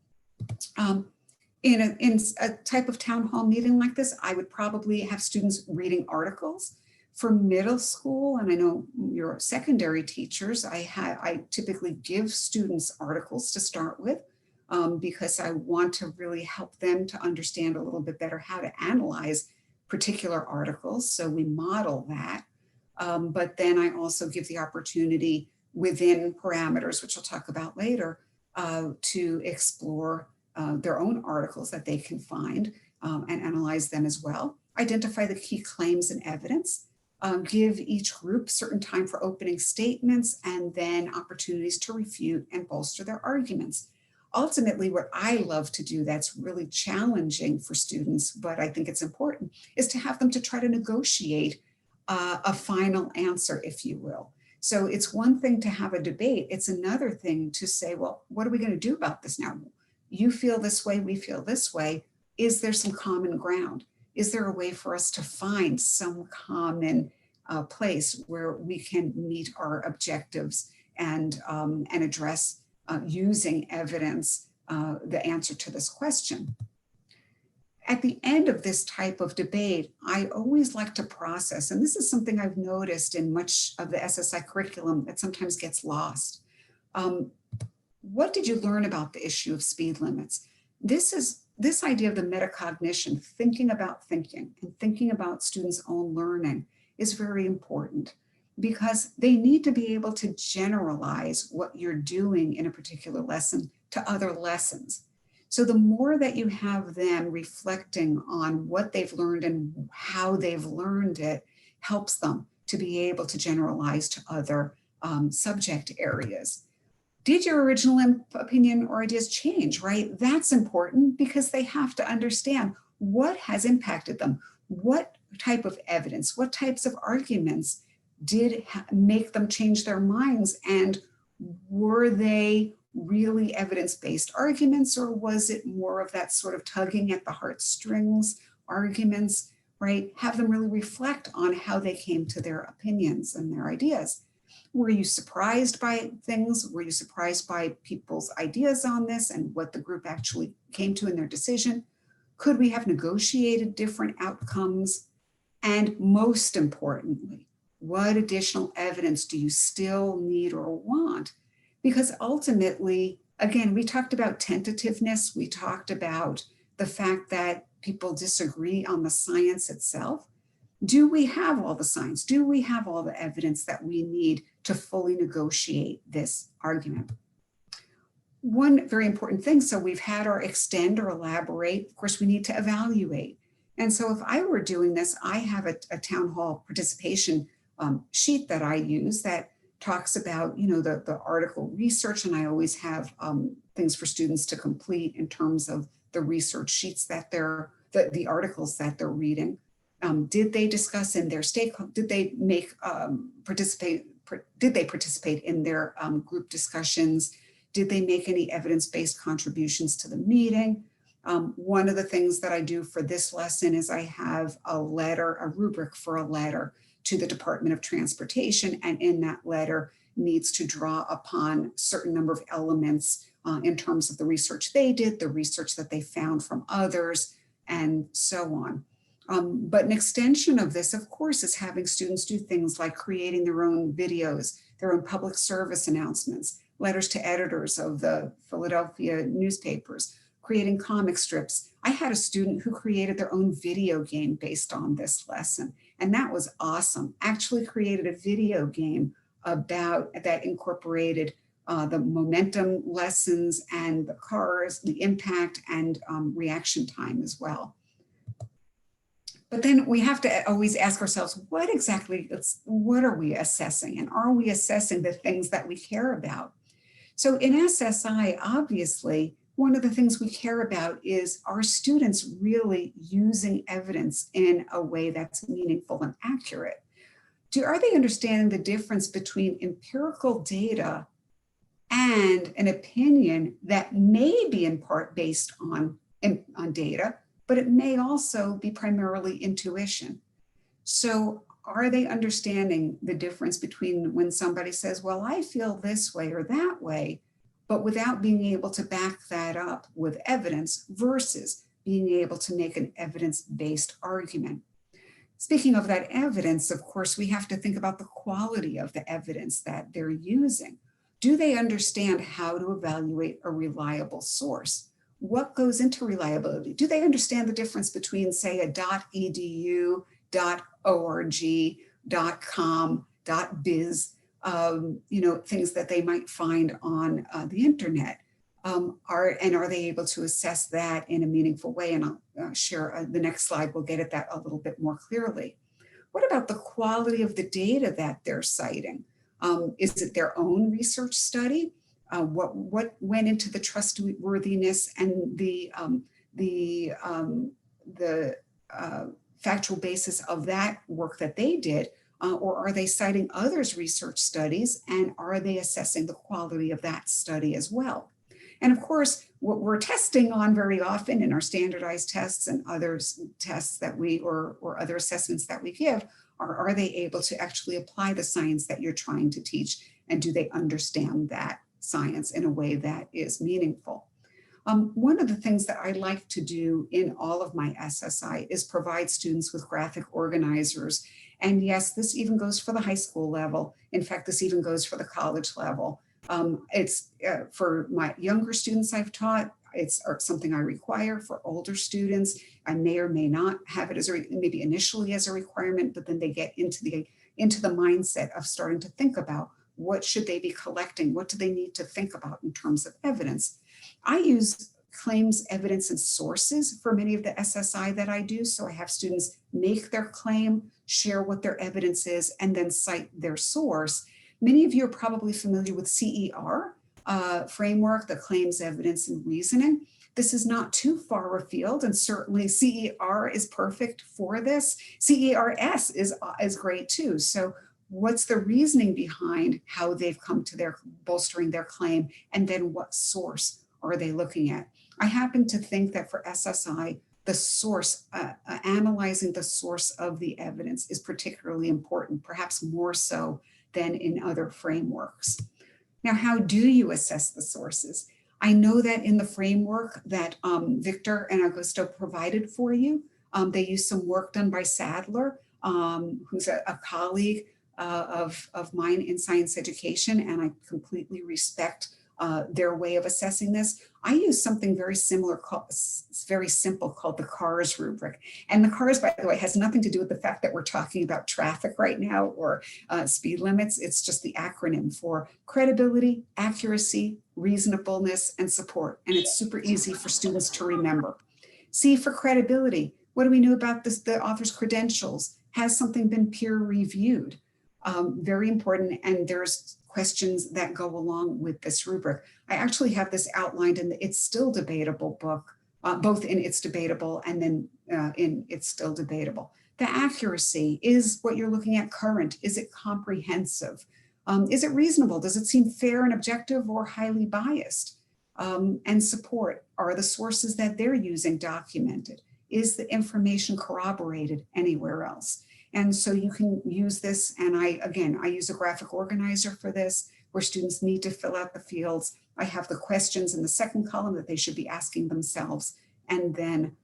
S3: In a type of town hall meeting like this, I would probably have students reading articles. For middle school, and I know your secondary teachers, I typically give students articles to start with because I want to really help them to understand a little bit better how to analyze particular articles. So we model that. But then I also give the opportunity within parameters, which I'll talk about later, to explore their own articles that they can find and analyze them as well. Identify the key claims and evidence. Give each group certain time for opening statements and then opportunities to refute and bolster their arguments. Ultimately, what I love to do that's really challenging for students, but I think it's important, is to have them to try to negotiate a final answer, if you will. So it's one thing to have a debate. It's another thing to say, well, what are we going to do about this now? You feel this way, we feel this way. Is there some common ground? Is there a way for us to find some common place where we can meet our objectives and address using evidence the answer to this question? At the end of this type of debate, I always like to process, and this is something I've noticed in much of the SSI curriculum that sometimes gets lost. What did you learn about the issue of speed limits? This idea of the metacognition, thinking about thinking and thinking about students' own learning, is very important because they need to be able to generalize what you're doing in a particular lesson to other lessons. So the more that you have them reflecting on what they've learned and how they've learned it, helps them to be able to generalize to other subject areas. Did your original opinion or ideas change, right? That's important because they have to understand what has impacted them. What type of evidence, what types of arguments did make them change their minds? And were they really evidence-based arguments, or was it more of that sort of tugging at the heartstrings arguments, right? Have them really reflect on how they came to their opinions and their ideas. Were you surprised by things? Were you surprised by people's ideas on this and what the group actually came to in their decision? Could we have negotiated different outcomes? And most importantly, what additional evidence do you still need or want? Because ultimately, again, we talked about tentativeness. We talked about the fact that people disagree on the science itself. Do we have all the science? Do we have all the evidence that we need to fully negotiate this argument? One very important thing, so we've had our extend or elaborate. Of course, we need to evaluate. And so if I were doing this, I have a town hall participation sheet that I use that talks about, the article research, and I always have things for students to complete in terms of the research sheets that the articles that they're reading. Did they discuss in their did they participate in their group discussions? Did they make any evidence-based contributions to the meeting? One of the things that I do for this lesson is I have a rubric for a letter to the Department of Transportation, and in that letter needs to draw upon a certain number of elements in terms of the research they did, the research that they found from others, and so on. But an extension of this, of course, is having students do things like creating their own videos, their own public service announcements, letters to editors of the Philadelphia newspapers, creating comic strips. I had a student who created their own video game based on this lesson, and that was awesome. Actually created a video game that incorporated the momentum lessons and the cars, the impact and reaction time as well. But then we have to always ask ourselves, what are we assessing? And are we assessing the things that we care about? So in SSI, obviously, one of the things we care about is, are students really using evidence in a way that's meaningful and accurate? Are they understanding the difference between empirical data and an opinion that may be in part based on data, but it may also be primarily intuition? So are they understanding the difference between when somebody says, well, I feel this way or that way, but without being able to back that up with evidence versus being able to make an evidence-based argument? Speaking of that evidence, of course, we have to think about the quality of the evidence that they're using. Do they understand how to evaluate a reliable source? What goes into reliability? Do they understand the difference between, say, a .edu, .org, .com, .biz, things that they might find on the internet? Are they able to assess that in a meaningful way? And I'll share the next slide, we'll get at that a little bit more clearly. What about the quality of the data that they're citing? Is it their own research study? What went into the trustworthiness and the factual basis of that work that they did? Or are they citing others' research studies, and are they assessing the quality of that study as well? And of course, what we're testing on very often in our standardized tests and other tests that or other assessments that we give are they able to actually apply the science that you're trying to teach, and do they understand that science in a way that is meaningful? One of the things that I like to do in all of my SSI is provide students with graphic organizers. And yes, this even goes for the high school level. In fact, this even goes for the college level. It's for my younger students I've taught, it's something I require. For older students, I may or may not have it as maybe initially as a requirement, but then they get into the mindset of starting to think about what should they be collecting? What do they need to think about in terms of evidence? I use claims, evidence, and sources for many of the SSI that I do. So I have students make their claim, share what their evidence is, and then cite their source. Many of you are probably familiar with CER framework, the claims, evidence, and reasoning. This is not too far afield, and certainly CER is perfect for this. CERS is great too. So what's the reasoning behind how they've come to their bolstering their claim, and then what source are they looking at? I happen to think that for SSI, the source, analyzing the source of the evidence is particularly important, perhaps more so than in other frameworks. Now, how do you assess the sources? I know that in the framework that Victor and Augusto provided for you, they use some work done by Sadler, who's a colleague of mine in science education, and I completely respect their way of assessing this. I use something very similar, very simple, called the CARS rubric. And the CARS, by the way, has nothing to do with the fact that we're talking about traffic right now or speed limits. It's just the acronym for credibility, accuracy, reasonableness, and support. And it's super easy for students to remember. C for credibility. What do we know about this, the author's credentials? Has something been peer reviewed? Very important, and there's questions that go along with this rubric. I actually have this outlined in the It's Still Debatable book, both in It's Debatable and then in It's Still Debatable. The accuracy is what you're looking at current. Is it comprehensive? Is it reasonable? Does it seem fair and objective or highly biased? And support. Are the sources that they're using documented? Is the information corroborated anywhere else? And so you can use this, and I use a graphic organizer for this, where students need to fill out the fields. I have the questions in the second column that they should be asking themselves, and then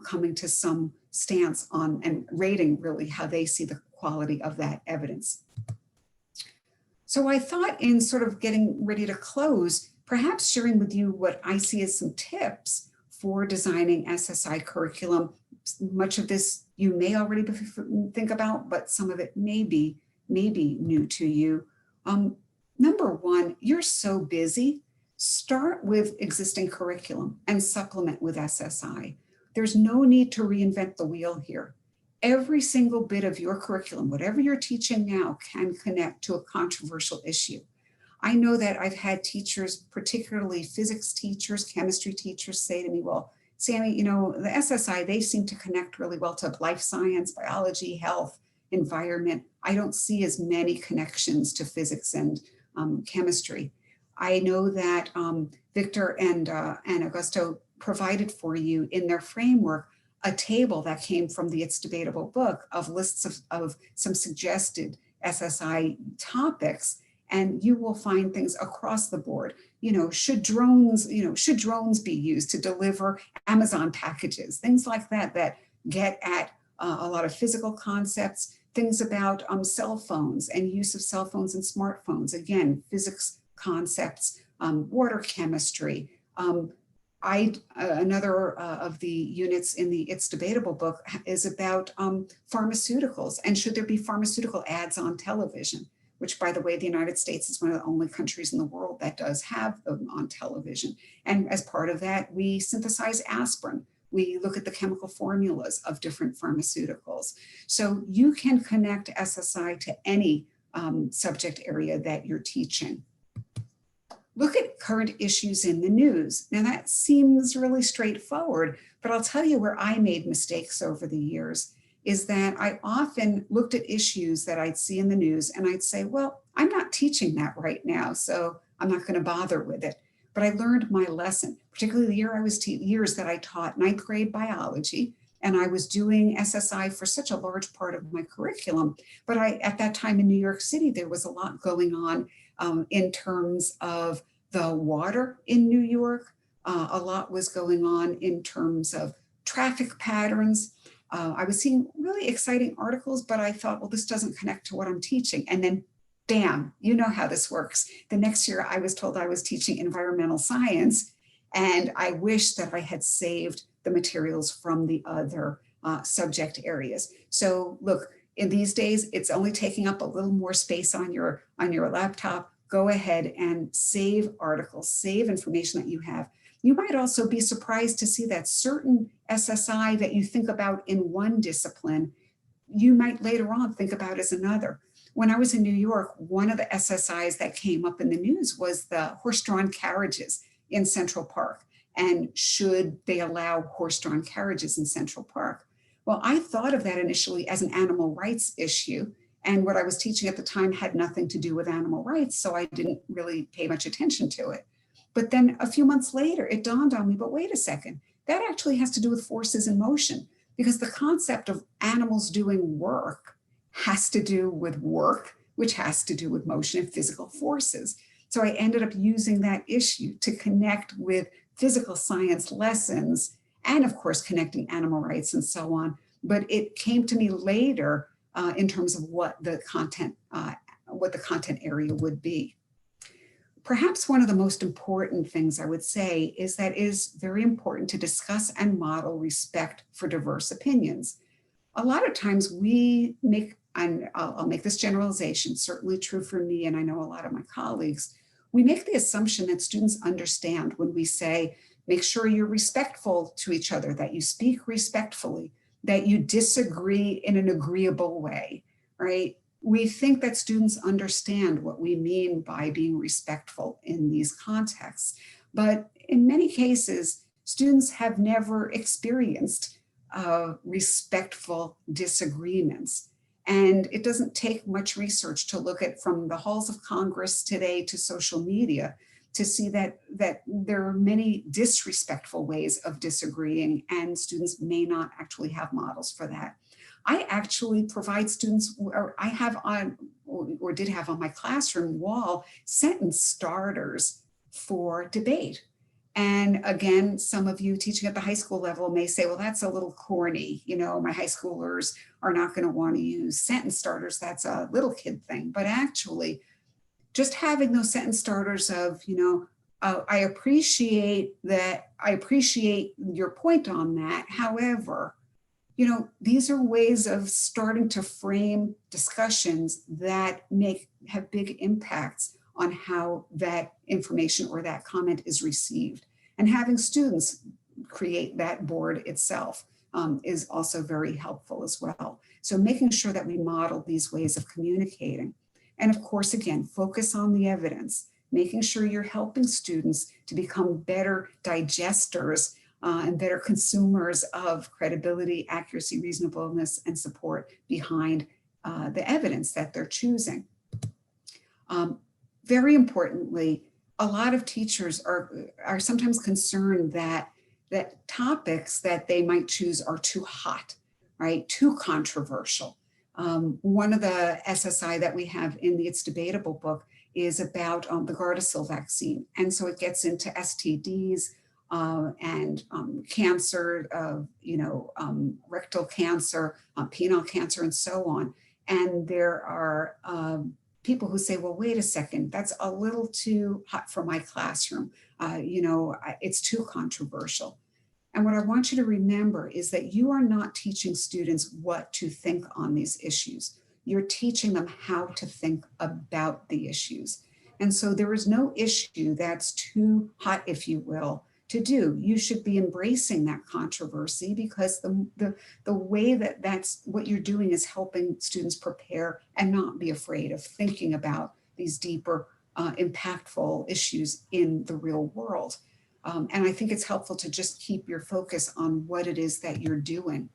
S3: coming to some stance on and rating really how they see the quality of that evidence. So I thought, in sort of getting ready to close, perhaps sharing with you what I see as some tips for designing SSI curriculum. Much of this you may already think about, but some of it may be new to you. Number one, you're so busy. Start with existing curriculum and supplement with SSI. There's no need to reinvent the wheel here. Every single bit of your curriculum, whatever you're teaching now, can connect to a controversial issue. I know that I've had teachers, particularly physics teachers, chemistry teachers, say to me, well, Sami, you know, the SSI, they seem to connect really well to life science, biology, health, environment. I don't see as many connections to physics and chemistry. I know that Victor and Augusto provided for you in their framework a table that came from the It's Debatable book of lists of some suggested SSI topics, and you will find things across the board. You know, should drones be used to deliver Amazon packages? Things like that that get at a lot of physical concepts, things about cell phones and use of cell phones and smartphones. Again, physics concepts, water chemistry. Another of the units in the It's Debatable book is about pharmaceuticals, and should there be pharmaceutical ads on television, which, by the way, the United States is one of the only countries in the world that does have them on television. And as part of that, we synthesize aspirin. We look at the chemical formulas of different pharmaceuticals. So you can connect SSI to any subject area that you're teaching. Look at current issues in the news. Now that seems really straightforward, but I'll tell you where I made mistakes over the years is that I often looked at issues that I'd see in the news and I'd say, well, I'm not teaching that right now, so I'm not going to bother with it. But I learned my lesson, particularly the years that I taught ninth grade biology, and I was doing SSI for such a large part of my curriculum. But at that time in New York City, there was a lot going on in terms of the water in New York. A lot was going on in terms of traffic patterns. I was seeing really exciting articles, but I thought, well, this doesn't connect to what I'm teaching. And then, bam, you know how this works. The next year I was told I was teaching environmental science, and I wish that I had saved the materials from the other subject areas. So look, in these days, it's only taking up a little more space on your laptop. Go ahead and save articles, save information that you have. You might also be surprised to see that certain SSI that you think about in one discipline, you might later on think about as another. When I was in New York, one of the SSIs that came up in the news was the horse-drawn carriages in Central Park. And should they allow horse-drawn carriages in Central Park? Well, I thought of that initially as an animal rights issue. And what I was teaching at the time had nothing to do with animal rights, so I didn't really pay much attention to it. But then a few months later, it dawned on me, but wait a second, that actually has to do with forces in motion, because the concept of animals doing work has to do with work, which has to do with motion and physical forces. So I ended up using that issue to connect with physical science lessons, and of course, connecting animal rights and so on. But it came to me later in terms of what the content area would be. Perhaps one of the most important things I would say is that it is very important to discuss and model respect for diverse opinions. A lot of times we make, and I'll make this generalization, certainly true for me, and I know a lot of my colleagues, we make the assumption that students understand when we say, make sure you're respectful to each other, that you speak respectfully, that you disagree in an agreeable way, right? We think that students understand what we mean by being respectful in these contexts. But in many cases, students have never experienced respectful disagreements. And it doesn't take much research to look at, from the halls of Congress today to social media, to see that there are many disrespectful ways of disagreeing, and students may not actually have models for that. I actually provide students, or I have on, or did have on my classroom wall, sentence starters for debate. And again, some of you teaching at the high school level may say, well, that's a little corny. You know, my high schoolers are not going to want to use sentence starters. That's a little kid thing. But actually, just having those sentence starters of, you know, I appreciate that. I appreciate your point on that. However, you know, these are ways of starting to frame discussions that have big impacts on how that information or that comment is received. And having students create that board itself is also very helpful as well. So making sure that we model these ways of communicating. And of course, again, focus on the evidence, making sure you're helping students to become better digesters and better consumers of credibility, accuracy, reasonableness, and support behind the evidence that they're choosing. Very importantly, a lot of teachers are sometimes concerned that topics that they might choose are too hot, right? Too controversial. One of the SSI that we have in the It's Debatable book is about the Gardasil vaccine. And so it gets into STDs and cancer, rectal cancer, penile cancer, and so on. And there are people who say, well, wait a second, that's a little too hot for my classroom. It's too controversial. And what I want you to remember is that you are not teaching students what to think on these issues. You're teaching them how to think about the issues. And so there is no issue that's too hot, if you will, to do. You should be embracing that controversy, because the way that's what you're doing is helping students prepare and not be afraid of thinking about these deeper, impactful issues in the real world. And I think it's helpful to just keep your focus on what it is that you're doing.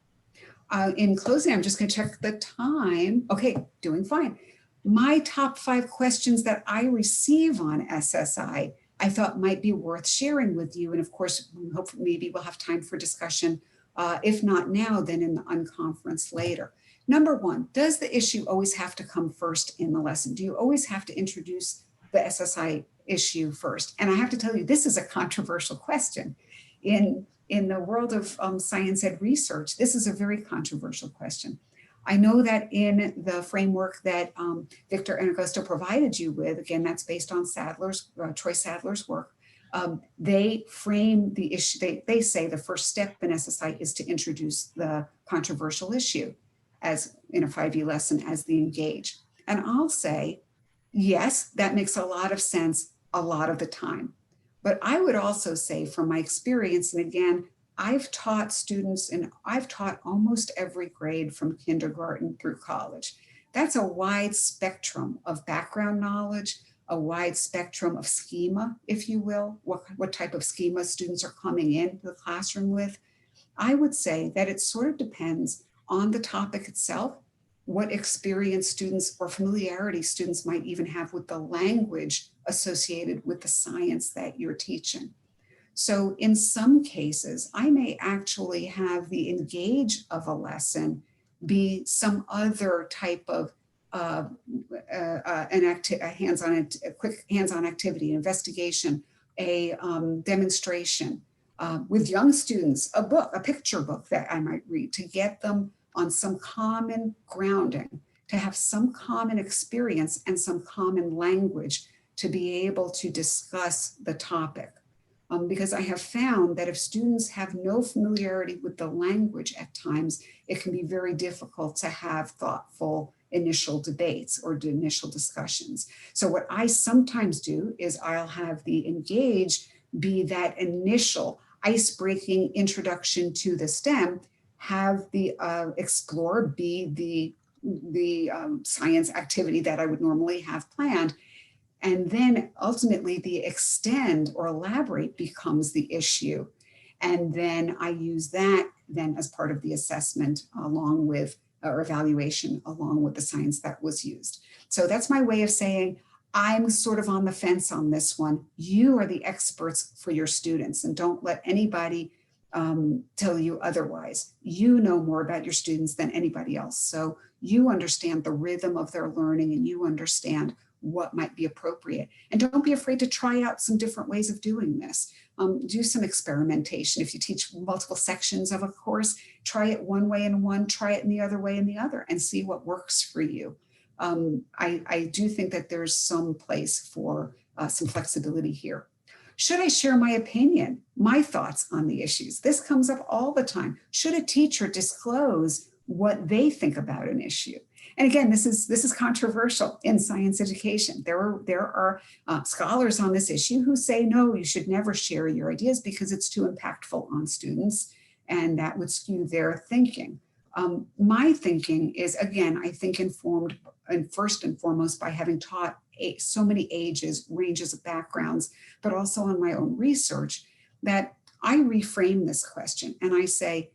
S3: In closing, I'm just going to check the time. Okay, doing fine. My top 5 questions that I receive on SSI, I thought might be worth sharing with you. And of course, hopefully maybe we'll have time for discussion. If not now, then in the unconference later. Number 1, does the issue always have to come first in the lesson? Do you always have to introduce the SSI issue first? And I have to tell you, this is a controversial question. In the world of science ed research, this is a very controversial question. I know that in the framework that Victor and Augusto provided you with, again, that's based on Troy Sadler's work, they frame the issue, they say the first step in SSI is to introduce the controversial issue as in a 5E lesson as the engage. And I'll say, yes, that makes a lot of sense a lot of the time. But I would also say from my experience, and again, I've taught students and I've taught almost every grade from kindergarten through college. That's a wide spectrum of background knowledge, a wide spectrum of schema, if you will, what type of schema students are coming into the classroom with. I would say that it sort of depends on the topic itself, what experience students or familiarity students might even have with the language associated with the science that you're teaching. So in some cases, I may actually have the engage of a lesson be some other type of a quick hands-on activity, investigation, a demonstration with young students, a picture book that I might read to get them on some common grounding, to have some common experience and some common language to be able to discuss the topic. Because I have found that if students have no familiarity with the language at times, it can be very difficult to have thoughtful initial debates or initial discussions. So what I sometimes do is I'll have the engage be that initial ice-breaking introduction to the STEM, have the explore be the science activity that I would normally have planned. And then ultimately the extend or elaborate becomes the issue. And then I use that then as part of the assessment along with or evaluation along with the science that was used. So that's my way of saying I'm sort of on the fence on this one. You are the experts for your students, and don't let anybody tell you otherwise. You know more about your students than anybody else. So you understand the rhythm of their learning, and you understand what might be appropriate. And don't be afraid to try out some different ways of doing this. Do some experimentation. If you teach multiple sections of a course, try it one way in one, try it in the other way in the other, and see what works for you. I do think that there's some place for some flexibility here. Should I share my opinion, my thoughts on the issues? This comes up all the time. Should a teacher disclose what they think about an issue? And again, this is controversial in science education. There are scholars on this issue who say, no, you should never share your ideas because it's too impactful on students, and that would skew their thinking. My thinking is, again, I think informed, and first and foremost, by having taught so many ages, ranges of backgrounds, but also on my own research, that I reframe this question and I say,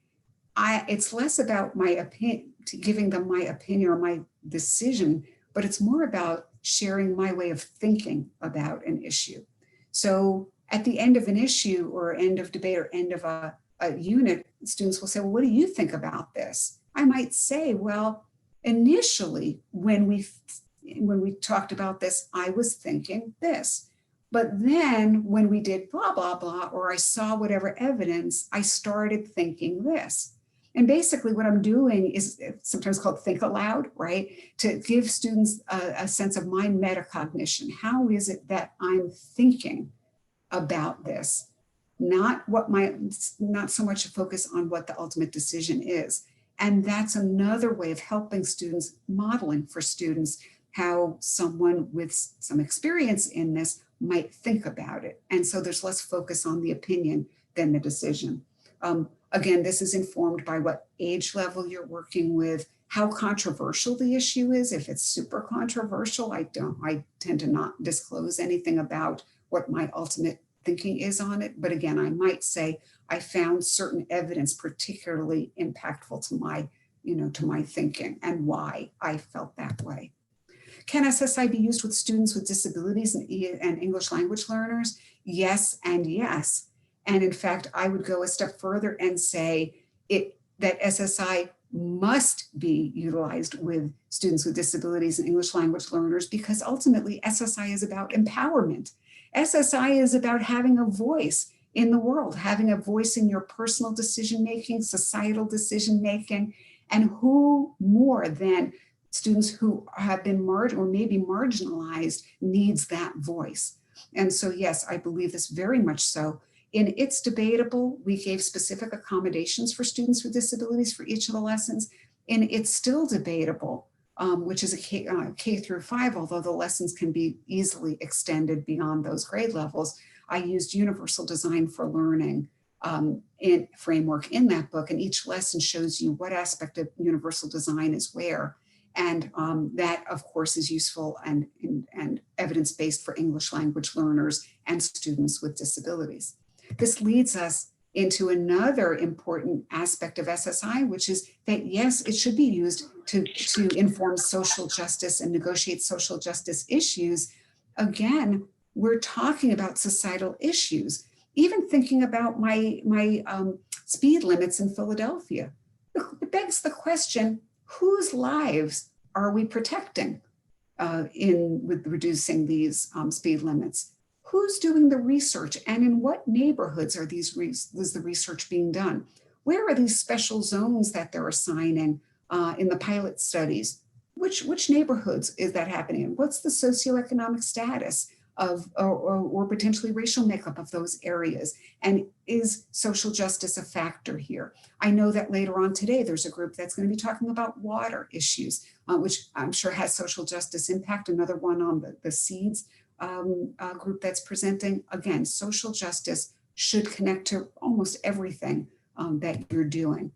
S3: it's less about my opinion, giving them my opinion or my decision, but it's more about sharing my way of thinking about an issue. So at the end of an issue or end of debate or end of a unit, students will say, well, what do you think about this? I might say, well, initially, when we talked about this, I was thinking this. But then when we did blah, blah, blah, or I saw whatever evidence, I started thinking this. And basically what I'm doing is sometimes called think aloud, right? To give students a sense of my metacognition. How is it that I'm thinking about this? Not so much a focus on what the ultimate decision is. And that's another way of helping students, modeling for students how someone with some experience in this might think about it. And so there's less focus on the opinion than the decision. Again, this is informed by what age level you're working with, how controversial the issue is. If it's super controversial, I tend to not disclose anything about what my ultimate thinking is on it. But again, I might say I found certain evidence particularly impactful to my thinking and why I felt that way. Can SSI be used with students with disabilities and English language learners? Yes and yes. And in fact, I would go a step further and say that SSI must be utilized with students with disabilities and English language learners, because ultimately SSI is about empowerment. SSI is about having a voice in the world, having a voice in your personal decision-making, societal decision-making, and who more than students who have been or maybe marginalized needs that voice. And so, yes, I believe this very much so. In It's Debatable, we gave specific accommodations for students with disabilities for each of the lessons. In It's Still Debatable, which is a K through 5, although the lessons can be easily extended beyond those grade levels, I used universal design for learning in framework in that book, and each lesson shows you what aspect of universal design is where. And that, of course, is useful and evidence-based for English language learners and students with disabilities. This leads us into another important aspect of SSI, which is that, yes, it should be used to inform social justice and negotiate social justice issues. Again, we're talking about societal issues. Even thinking about my speed limits in Philadelphia, it begs the question, whose lives are we protecting with reducing these speed limits? Who's doing the research, and in what neighborhoods is the research being done? Where are these special zones that they're assigning in the pilot studies? Which neighborhoods is that happening in? What's the socioeconomic status of or potentially racial makeup of those areas? And is social justice a factor here? I know that later on today, there's a group that's going to be talking about water issues, which I'm sure has social justice impact. Another one on the seeds group that's presenting. Again, social justice should connect to almost everything that you're doing.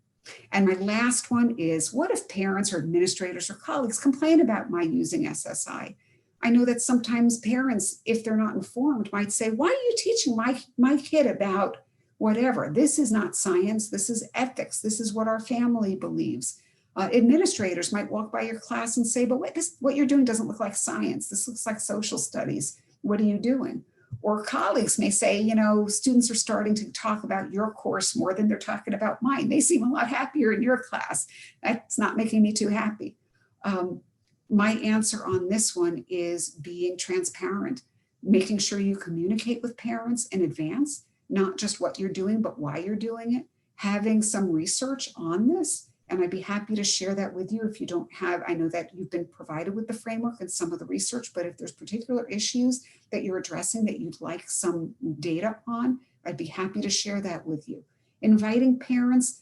S3: And my last one is, what if parents or administrators or colleagues complain about my using SSI? I know that sometimes parents, if they're not informed, might say, why are you teaching my kid about whatever? This is not science, this is ethics, this is what our family believes. Administrators might walk by your class and say, but what you're doing doesn't look like science. This looks like social studies. What are you doing? Or colleagues may say, you know, students are starting to talk about your course more than they're talking about mine. They seem a lot happier in your class. That's not making me too happy. My answer on this one is being transparent, making sure you communicate with parents in advance, not just what you're doing, but why you're doing it, having some research on this. And I'd be happy to share that with you if you don't have, I know that you've been provided with the framework and some of the research, but if there's particular issues that you're addressing that you'd like some data on, I'd be happy to share that with you. Inviting parents,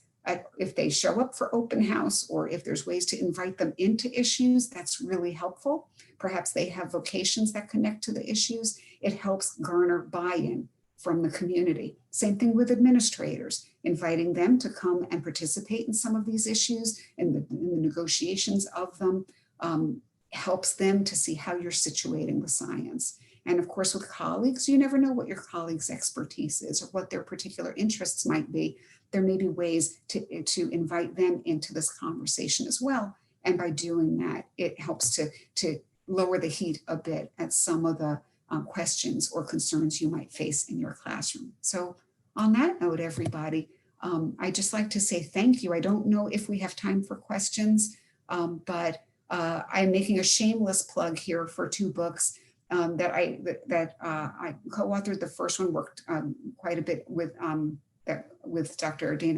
S3: if they show up for open house or if there's ways to invite them into issues, that's really helpful. Perhaps they have vocations that connect to the issues. It helps garner buy-in from the community. Same thing with administrators, inviting them to come and participate in some of these issues and the negotiations of them helps them to see how you're situating the science. And of course, with colleagues, you never know what your colleagues' expertise is or what their particular interests might be. There may be ways to invite them into this conversation as well. And by doing that, it helps to lower the heat a bit at some of the questions or concerns you might face in your classroom. So on that note, everybody, I'd just like to say thank you. I don't know if we have time for questions, but I'm making a shameless plug here for 2 books that I co-authored. The first one worked quite a bit with Dr. Dana